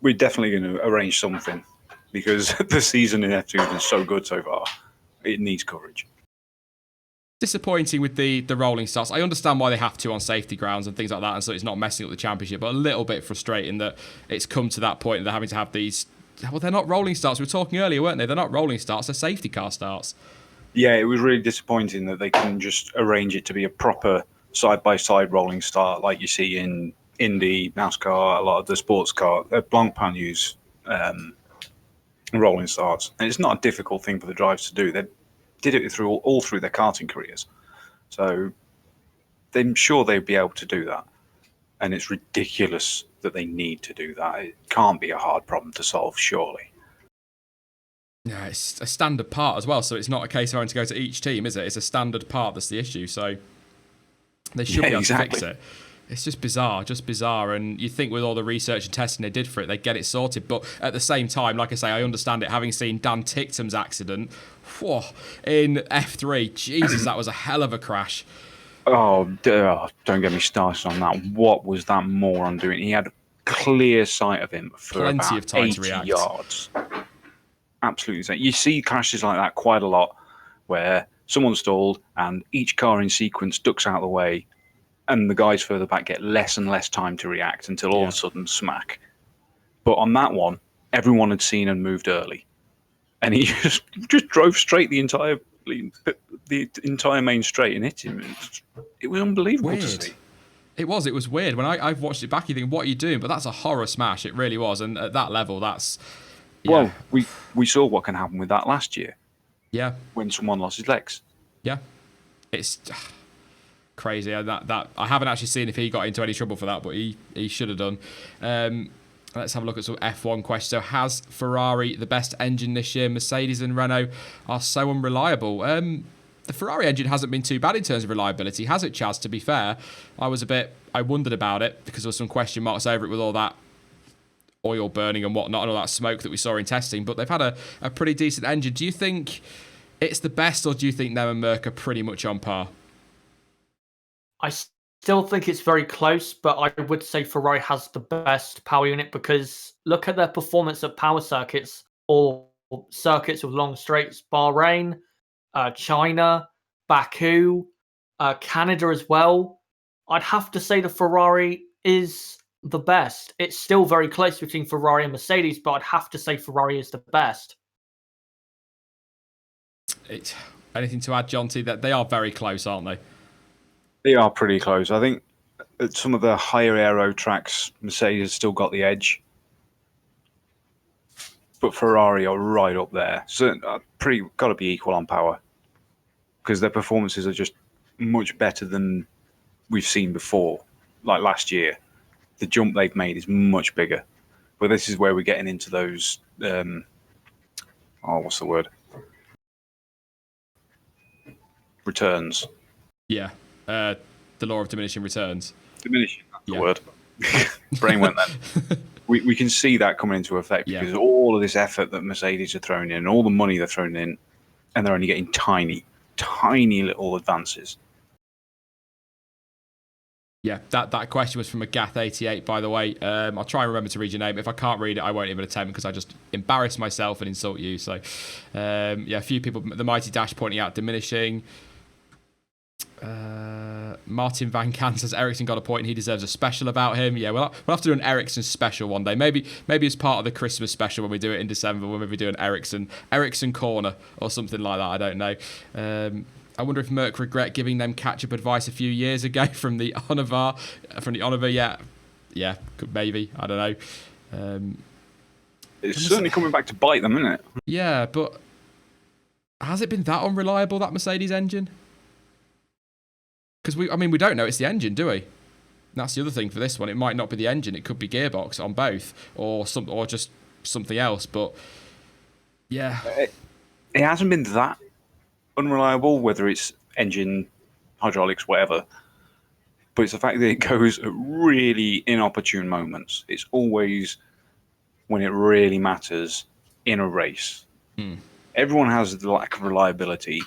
We're definitely going to arrange something, because the season in F2 has been so good so far. It needs coverage. Disappointing with the rolling starts. I understand why they have to on safety grounds and things like that, and so it's not messing up the championship, but a little bit frustrating that it's come to that point and they're having to have these. Well, they're not rolling starts. We were talking earlier, weren't they? They're not rolling starts, they're safety car starts. Yeah, it was really disappointing that they can just arrange it to be a proper side-by-side rolling start like you see in Indy, NASCAR, a lot of the sports car. Blancpain use rolling starts, and it's not a difficult thing for the drivers to do. They did it all through their karting careers, so I'm sure they'd be able to do that. And it's ridiculous that they need to do that. It can't be a hard problem to solve, surely. Yeah, it's a standard part as well, so it's not a case of having to go to each team, is it? It's a standard part that's the issue, so they should be able to fix it. It's just bizarre, and you think with all the research and testing they did for it, they'd get it sorted. But at the same time, like I say, I understand it. Having seen Dan Ticktum's accident in F3, Jesus, that was a hell of a crash. Oh, don't get me started on that. What was that moron doing? He had clear sight of him for Plenty about of time 80 to react. yards. Absolutely insane. You see crashes like that quite a lot, where someone's stalled and each car in sequence ducks out of the way, and the guys further back get less and less time to react until all of a sudden smack. But on that one, everyone had seen and moved early, and he just drove straight the entire main straight and hit him. It was unbelievable to see. It was weird. When I've watched it back, you think, what are you doing? But that's a horror smash. It really was. And at that level, that's... Yeah. Well, we saw what can happen with that last year. Yeah. When someone lost his legs. Yeah. It's crazy. I haven't actually seen if he got into any trouble for that, but he should have done. Let's have a look at some F1 questions. So, has Ferrari the best engine this year? Mercedes and Renault are so unreliable. The Ferrari engine hasn't been too bad in terms of reliability, has it, Chaz? To be fair, I wondered about it because there were some question marks over it with all that oil burning and whatnot and all that smoke that we saw in testing, but they've had a pretty decent engine. Do you think it's the best, or do you think them and Merc are pretty much on par? I still think it's very close, but I would say Ferrari has the best power unit because look at their performance at power circuits or circuits with long straights. Bahrain, China, Baku, Canada as well. I'd have to say the Ferrari is the best. It's still very close between Ferrari and Mercedes, but I'd have to say Ferrari is the best. Anything to add, Jonty? That they are very close, aren't they? They are pretty close. I think at some of the higher aero tracks, Mercedes has still got the edge. But Ferrari are right up there. So pretty got to be equal on power. Because their performances are just much better than we've seen before. Like last year. The jump they've made is much bigger. But this is where we're getting into those... what's the word? Returns. Yeah. The law of diminishing returns. Diminishing, that's the word. Brain went then. We can see that coming into effect because all of this effort that Mercedes are throwing in, all the money they're throwing in, and they're only getting tiny little advances. Yeah, that question was from a Gath88, by the way. I'll try and remember to read your name. If I can't read it, I won't even attempt because I just embarrass myself and insult you. So, a few people, the Mighty Dash pointing out diminishing. Martin Van Can says Ericsson got a point and he deserves a special about him. Yeah, we'll have to do an Ericsson special one day. Maybe as part of the Christmas special when we do it in December, we'll maybe do an Ericsson corner or something like that. I don't know. I wonder if Merc regret giving them catch-up advice a few years ago from the Honovar. Yeah, maybe. I don't know. It's certainly coming back to bite them, isn't it? Yeah, but has it been that unreliable, that Mercedes engine? Because we don't know it's the engine, do we? That's the other thing for this one. It might not be the engine; it could be gearbox on both, or just something else. But yeah, it hasn't been that unreliable, whether it's engine, hydraulics, whatever. But it's the fact that it goes at really inopportune moments. It's always when it really matters in a race. Everyone has the lack of reliability.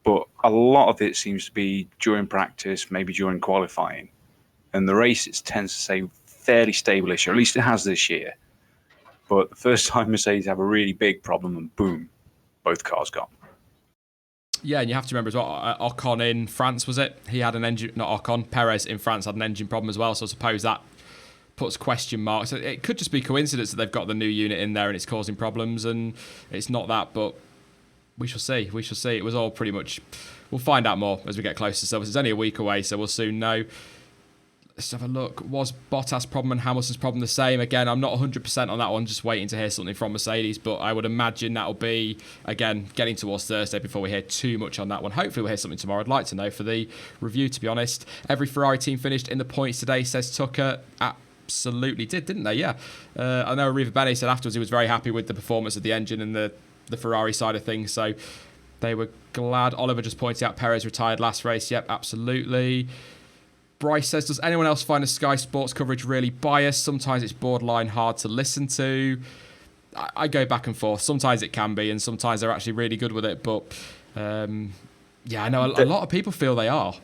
But a lot of it seems to be during practice, maybe during qualifying. And the race, it tends to stay fairly stable-ish, or at least it has this year. But the first time Mercedes have a really big problem, and boom, both cars gone. Yeah, and you have to remember as well, Ocon in France, was it? He had an engine, not Ocon, Perez in France had an engine problem as well, so I suppose that puts question marks. It could just be coincidence that they've got the new unit in there and it's causing problems, and it's not that, but... We shall see. It was all pretty much... We'll find out more as we get closer to Silverstone. It's only a week away, so we'll soon know. Let's have a look. Was Bottas' problem and Hamilton's problem the same? Again, I'm not 100% on that one, just waiting to hear something from Mercedes, but I would imagine that'll be, again, getting towards Thursday before we hear too much on that one. Hopefully we'll hear something tomorrow. I'd like to know for the review, to be honest. Every Ferrari team finished in the points today, says Tucker. Absolutely did, didn't they? Yeah. I know Arriva Bene said afterwards he was very happy with the performance of the engine and the Ferrari side of things, so they were glad. Oliver just pointed out Perez retired last race. Yep, absolutely. Bryce says, does anyone else find the Sky Sports coverage really biased? Sometimes it's borderline hard to listen to. I go back and forth. Sometimes it can be, and sometimes they're actually really good with it, but yeah, I know a lot of people feel they are.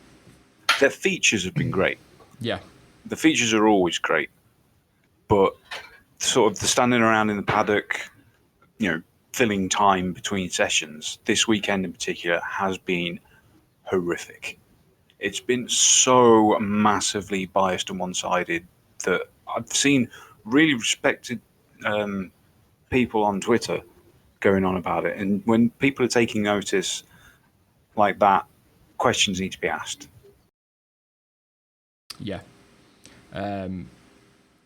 Their features have been great. Yeah. The features are always great, but sort of the standing around in the paddock, filling time between sessions, this weekend in particular, has been horrific. It's been so massively biased and one-sided that I've seen really respected people on Twitter going on about it. And when people are taking notice like that, questions need to be asked. Yeah.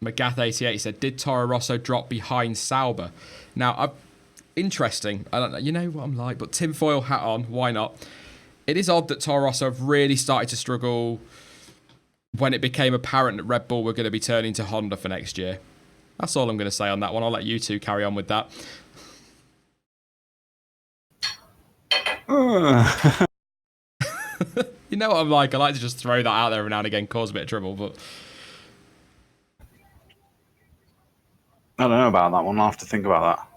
McGath88 said, did Toro Rosso drop behind Sauber? Now, interesting. I don't know. You know what I'm like, but tinfoil hat on. Why not? It is odd that Toro Rosso have really started to struggle when it became apparent that Red Bull were going to be turning to Honda for next year. That's all I'm going to say on that one. I'll let you two carry on with that. You know what I'm like. I like to just throw that out there every now and again, cause a bit of trouble, but... I don't know about that one. I'll have to think about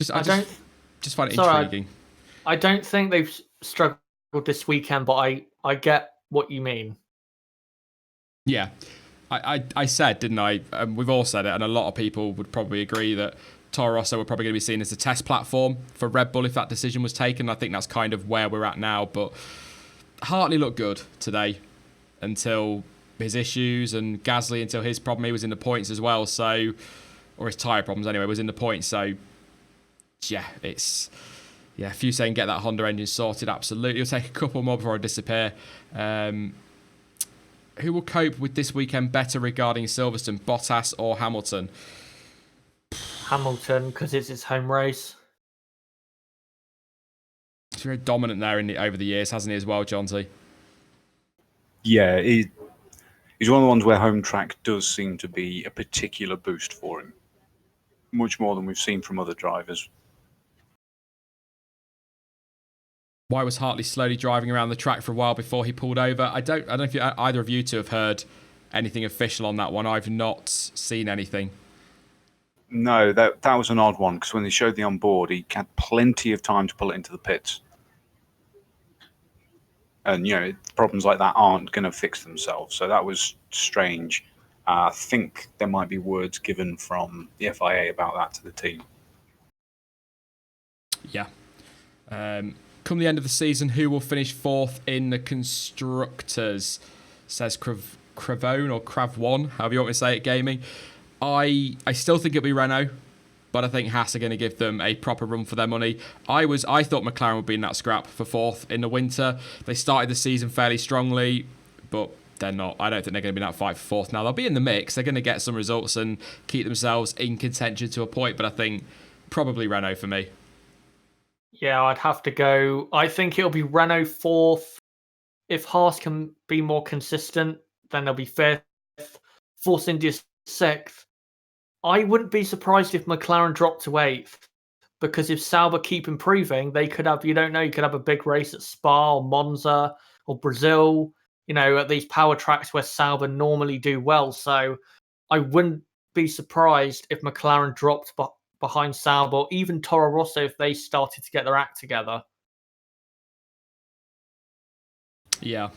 that. I don't Just find it Sorry, intriguing. I don't think they've struggled this weekend, but I get what you mean. Yeah. I said, didn't I? We've all said it, and a lot of people would probably agree that Toro Rosso were probably going to be seen as a test platform for Red Bull if that decision was taken. I think that's kind of where we're at now. But Hartley looked good today until his issues, and Gasly until his problem. He was in the points as well, so, or his tyre problems anyway, was in the points. So, yeah, a few saying get that Honda engine sorted. Absolutely. It'll take a couple more before I disappear. Who will cope with this weekend better regarding Silverstone, Bottas or Hamilton? Hamilton, because it's his home race. He's very dominant there over the years, hasn't he, as well, Jonty? Yeah, he's one of the ones where home track does seem to be a particular boost for him, much more than we've seen from other drivers. Why was Hartley slowly driving around the track for a while before he pulled over? I don't know if either of you two have heard anything official on that one. I've not seen anything. No, that was an odd one, because when they showed the onboard, he had plenty of time to pull it into the pits. And, problems like that aren't going to fix themselves. So that was strange. I think there might be words given from the FIA about that to the team. Yeah. Come the end of the season, who will finish fourth in the Constructors? Says Cravone or Crav1, however you want me to say it, gaming. I still think it'll be Renault, but I think Haas are going to give them a proper run for their money. I thought McLaren would be in that scrap for fourth in the winter. They started the season fairly strongly, but they're not. I don't think they're going to be in that fight for fourth now. They'll be in the mix. They're going to get some results and keep themselves in contention to a point, but I think probably Renault for me. Yeah, I'd have to go. I think it'll be Renault fourth. If Haas can be more consistent, then they'll be fifth. Force India sixth. I wouldn't be surprised if McLaren dropped to eighth, because if Sauber keep improving, they could have, you don't know, you could have a big race at Spa or Monza or Brazil, at these power tracks where Sauber normally do well. So I wouldn't be surprised if McLaren dropped behind Sauber, even Toro Rosso if they started to get their act together. Yeah.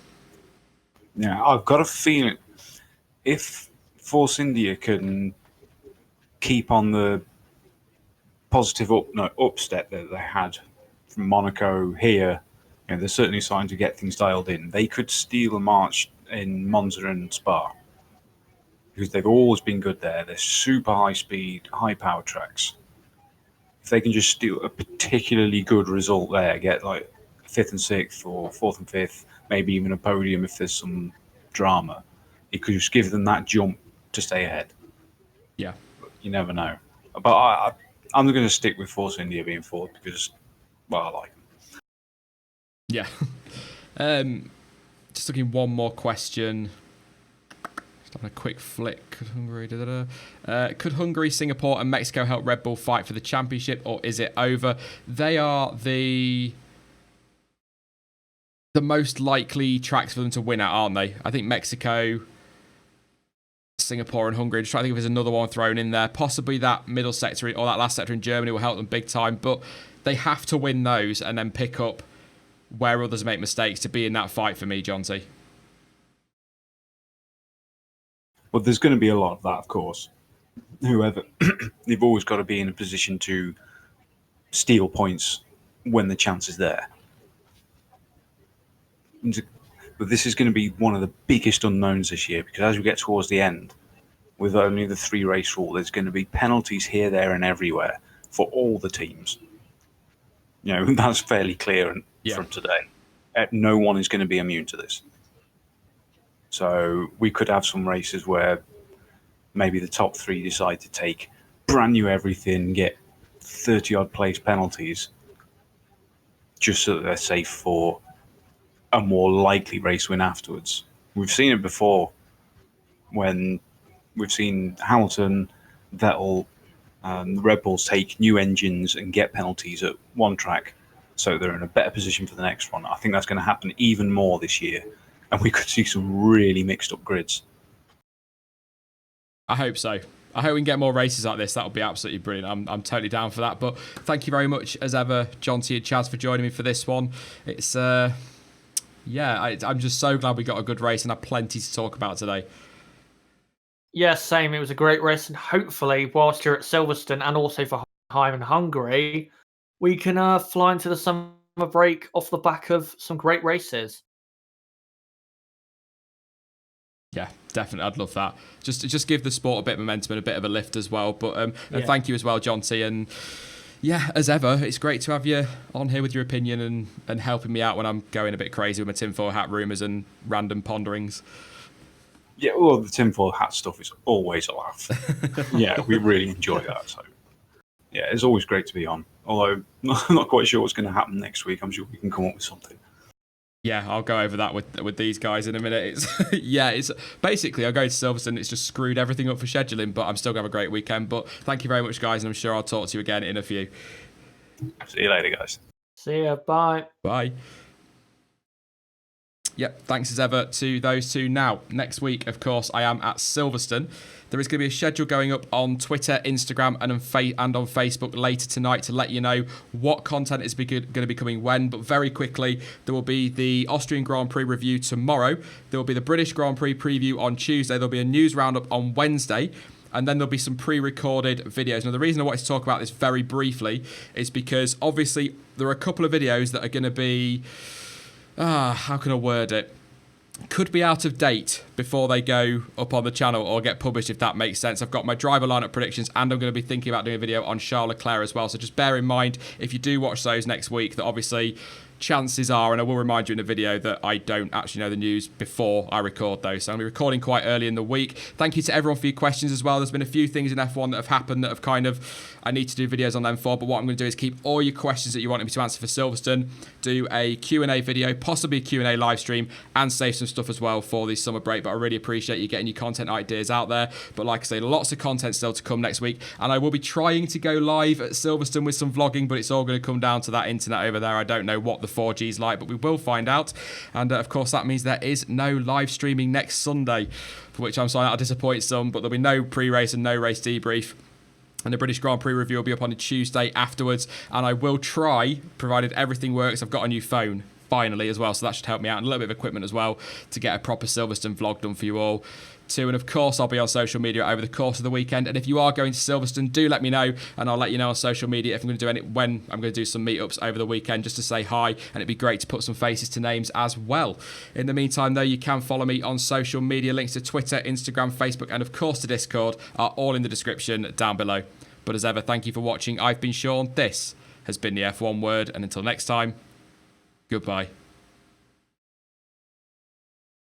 Yeah, I've got a feeling if Force India can keep on the positive upstep that they had from Monaco here, they're certainly starting to get things dialed in. They could steal a march in Monza and Spa, because they've always been good there. They're super high speed, high power tracks. If they can just steal a particularly good result there, get like fifth and sixth or fourth and fifth, maybe even a podium if there's some drama, it could just give them that jump to stay ahead. Yeah. You never know. But I'm going to stick with Force India being fourth because, well, I like them. Yeah. Just looking one more question. Just having a quick flick. Could Hungary, Singapore, and Mexico help Red Bull fight for the championship, or is it over? They are the most likely tracks for them to win at, aren't they? I think Mexico, Singapore, and Hungary. Just trying to think if there's another one thrown in there. Possibly that middle sector or that last sector in Germany will help them big time, but they have to win those and then pick up where others make mistakes to be in that fight for me, Jonty. Well, there's going to be a lot of that, of course. Whoever, they've always got to be in a position to steal points when the chance is there. But this is going to be one of the biggest unknowns this year, because as we get towards the end, with only the 3-race rule, there's going to be penalties here, there, and everywhere for all the teams. That's fairly clear from today. No one is going to be immune to this. So we could have some races where maybe the top 3 decide to take brand new everything, get 30-odd place penalties, just so that they're safe for a more likely race win afterwards. We've seen it before when we've seen Hamilton, Vettel, the Red Bulls take new engines and get penalties at one track, so they're in a better position for the next one. I think that's going to happen even more this year, and we could see some really mixed up grids. I hope so. I hope we can get more races like this. That would be absolutely brilliant. I'm totally down for that. But thank you very much, as ever, Jonty and Chaz, for joining me for this one. It's, I'm just so glad we got a good race and had plenty to talk about today. Yeah, same. It was a great race, and hopefully, whilst you're at Silverstone and also for Heim in Hungary, we can fly into the summer break off the back of some great races. Yeah, definitely. I'd love that. Just give the sport a bit of momentum and a bit of a lift as well. But and thank you as well, Jonty. And yeah, as ever, it's great to have you on here with your opinion and helping me out when I'm going a bit crazy with my tinfoil hat rumours and random ponderings. Yeah, well, the tinfoil hat stuff is always a laugh. Yeah, we really enjoy that. So, yeah, it's always great to be on. Although I'm not quite sure what's going to happen next week. I'm sure we can come up with something. Yeah, I'll go over that with these guys in a minute. It's basically I go to Silverstone. It's just screwed everything up for scheduling, but I'm still gonna have a great weekend. But thank you very much, guys, and I'm sure I'll talk to you again in a few. See you later, guys. See ya. Bye. Bye. Yep, thanks as ever to those two. Now, next week, of course, I am at Silverstone. There is going to be a schedule going up on Twitter, Instagram, and on Facebook later tonight to let you know what content is going to be coming when. But very quickly, there will be the Austrian Grand Prix review tomorrow. There will be the British Grand Prix preview on Tuesday. There'll be a news roundup on Wednesday. And then there'll be some pre-recorded videos. Now, the reason I wanted to talk about this very briefly is because, obviously, there are a couple of videos that are going to be... how can I word it? Could be out of date before they go up on the channel or get published, if that makes sense. I've got my driver lineup predictions, and I'm going to be thinking about doing a video on Charles Leclerc as well. So just bear in mind, if you do watch those next week, that obviously chances are, and I will remind you in the video, that I don't actually know the news before I record those. So I'm going to be recording quite early in the week. Thank you to everyone for your questions as well. There's been a few things in F1 that have happened that have kind of, I need to do videos on them for, but what I'm going to do is keep all your questions that you wanted me to answer for Silverstone, do a Q&A video, possibly a Q&A live stream, and save some stuff as well for the summer break. But I really appreciate you getting your content ideas out there. But like I say, lots of content still to come next week, and I will be trying to go live at Silverstone with some vlogging, but it's all going to come down to that internet over there. I don't know what the 4G's like, but we will find out. And of course, that means there is no live streaming next Sunday, for which I'm sorry that'll disappoint some, but there'll be no pre-race and no race debrief. And the British Grand Prix review will be up on a Tuesday afterwards. And I will try, provided everything works, I've got a new phone finally as well, so that should help me out, and a little bit of equipment as well to get a proper Silverstone vlog done for you all too. And of course, I'll be on social media over the course of the weekend. And if you are going to Silverstone, do let me know, and I'll let you know on social media if I'm going to do any, when I'm going to do some meetups over the weekend, just to say hi. And it'd be great to put some faces to names as well. In the meantime, though, you can follow me on social media. Links to Twitter, Instagram, Facebook, and of course to Discord are all in the description down below. But as ever, thank you for watching. I've been Sean. This has been the F1 Word, and until next time, goodbye.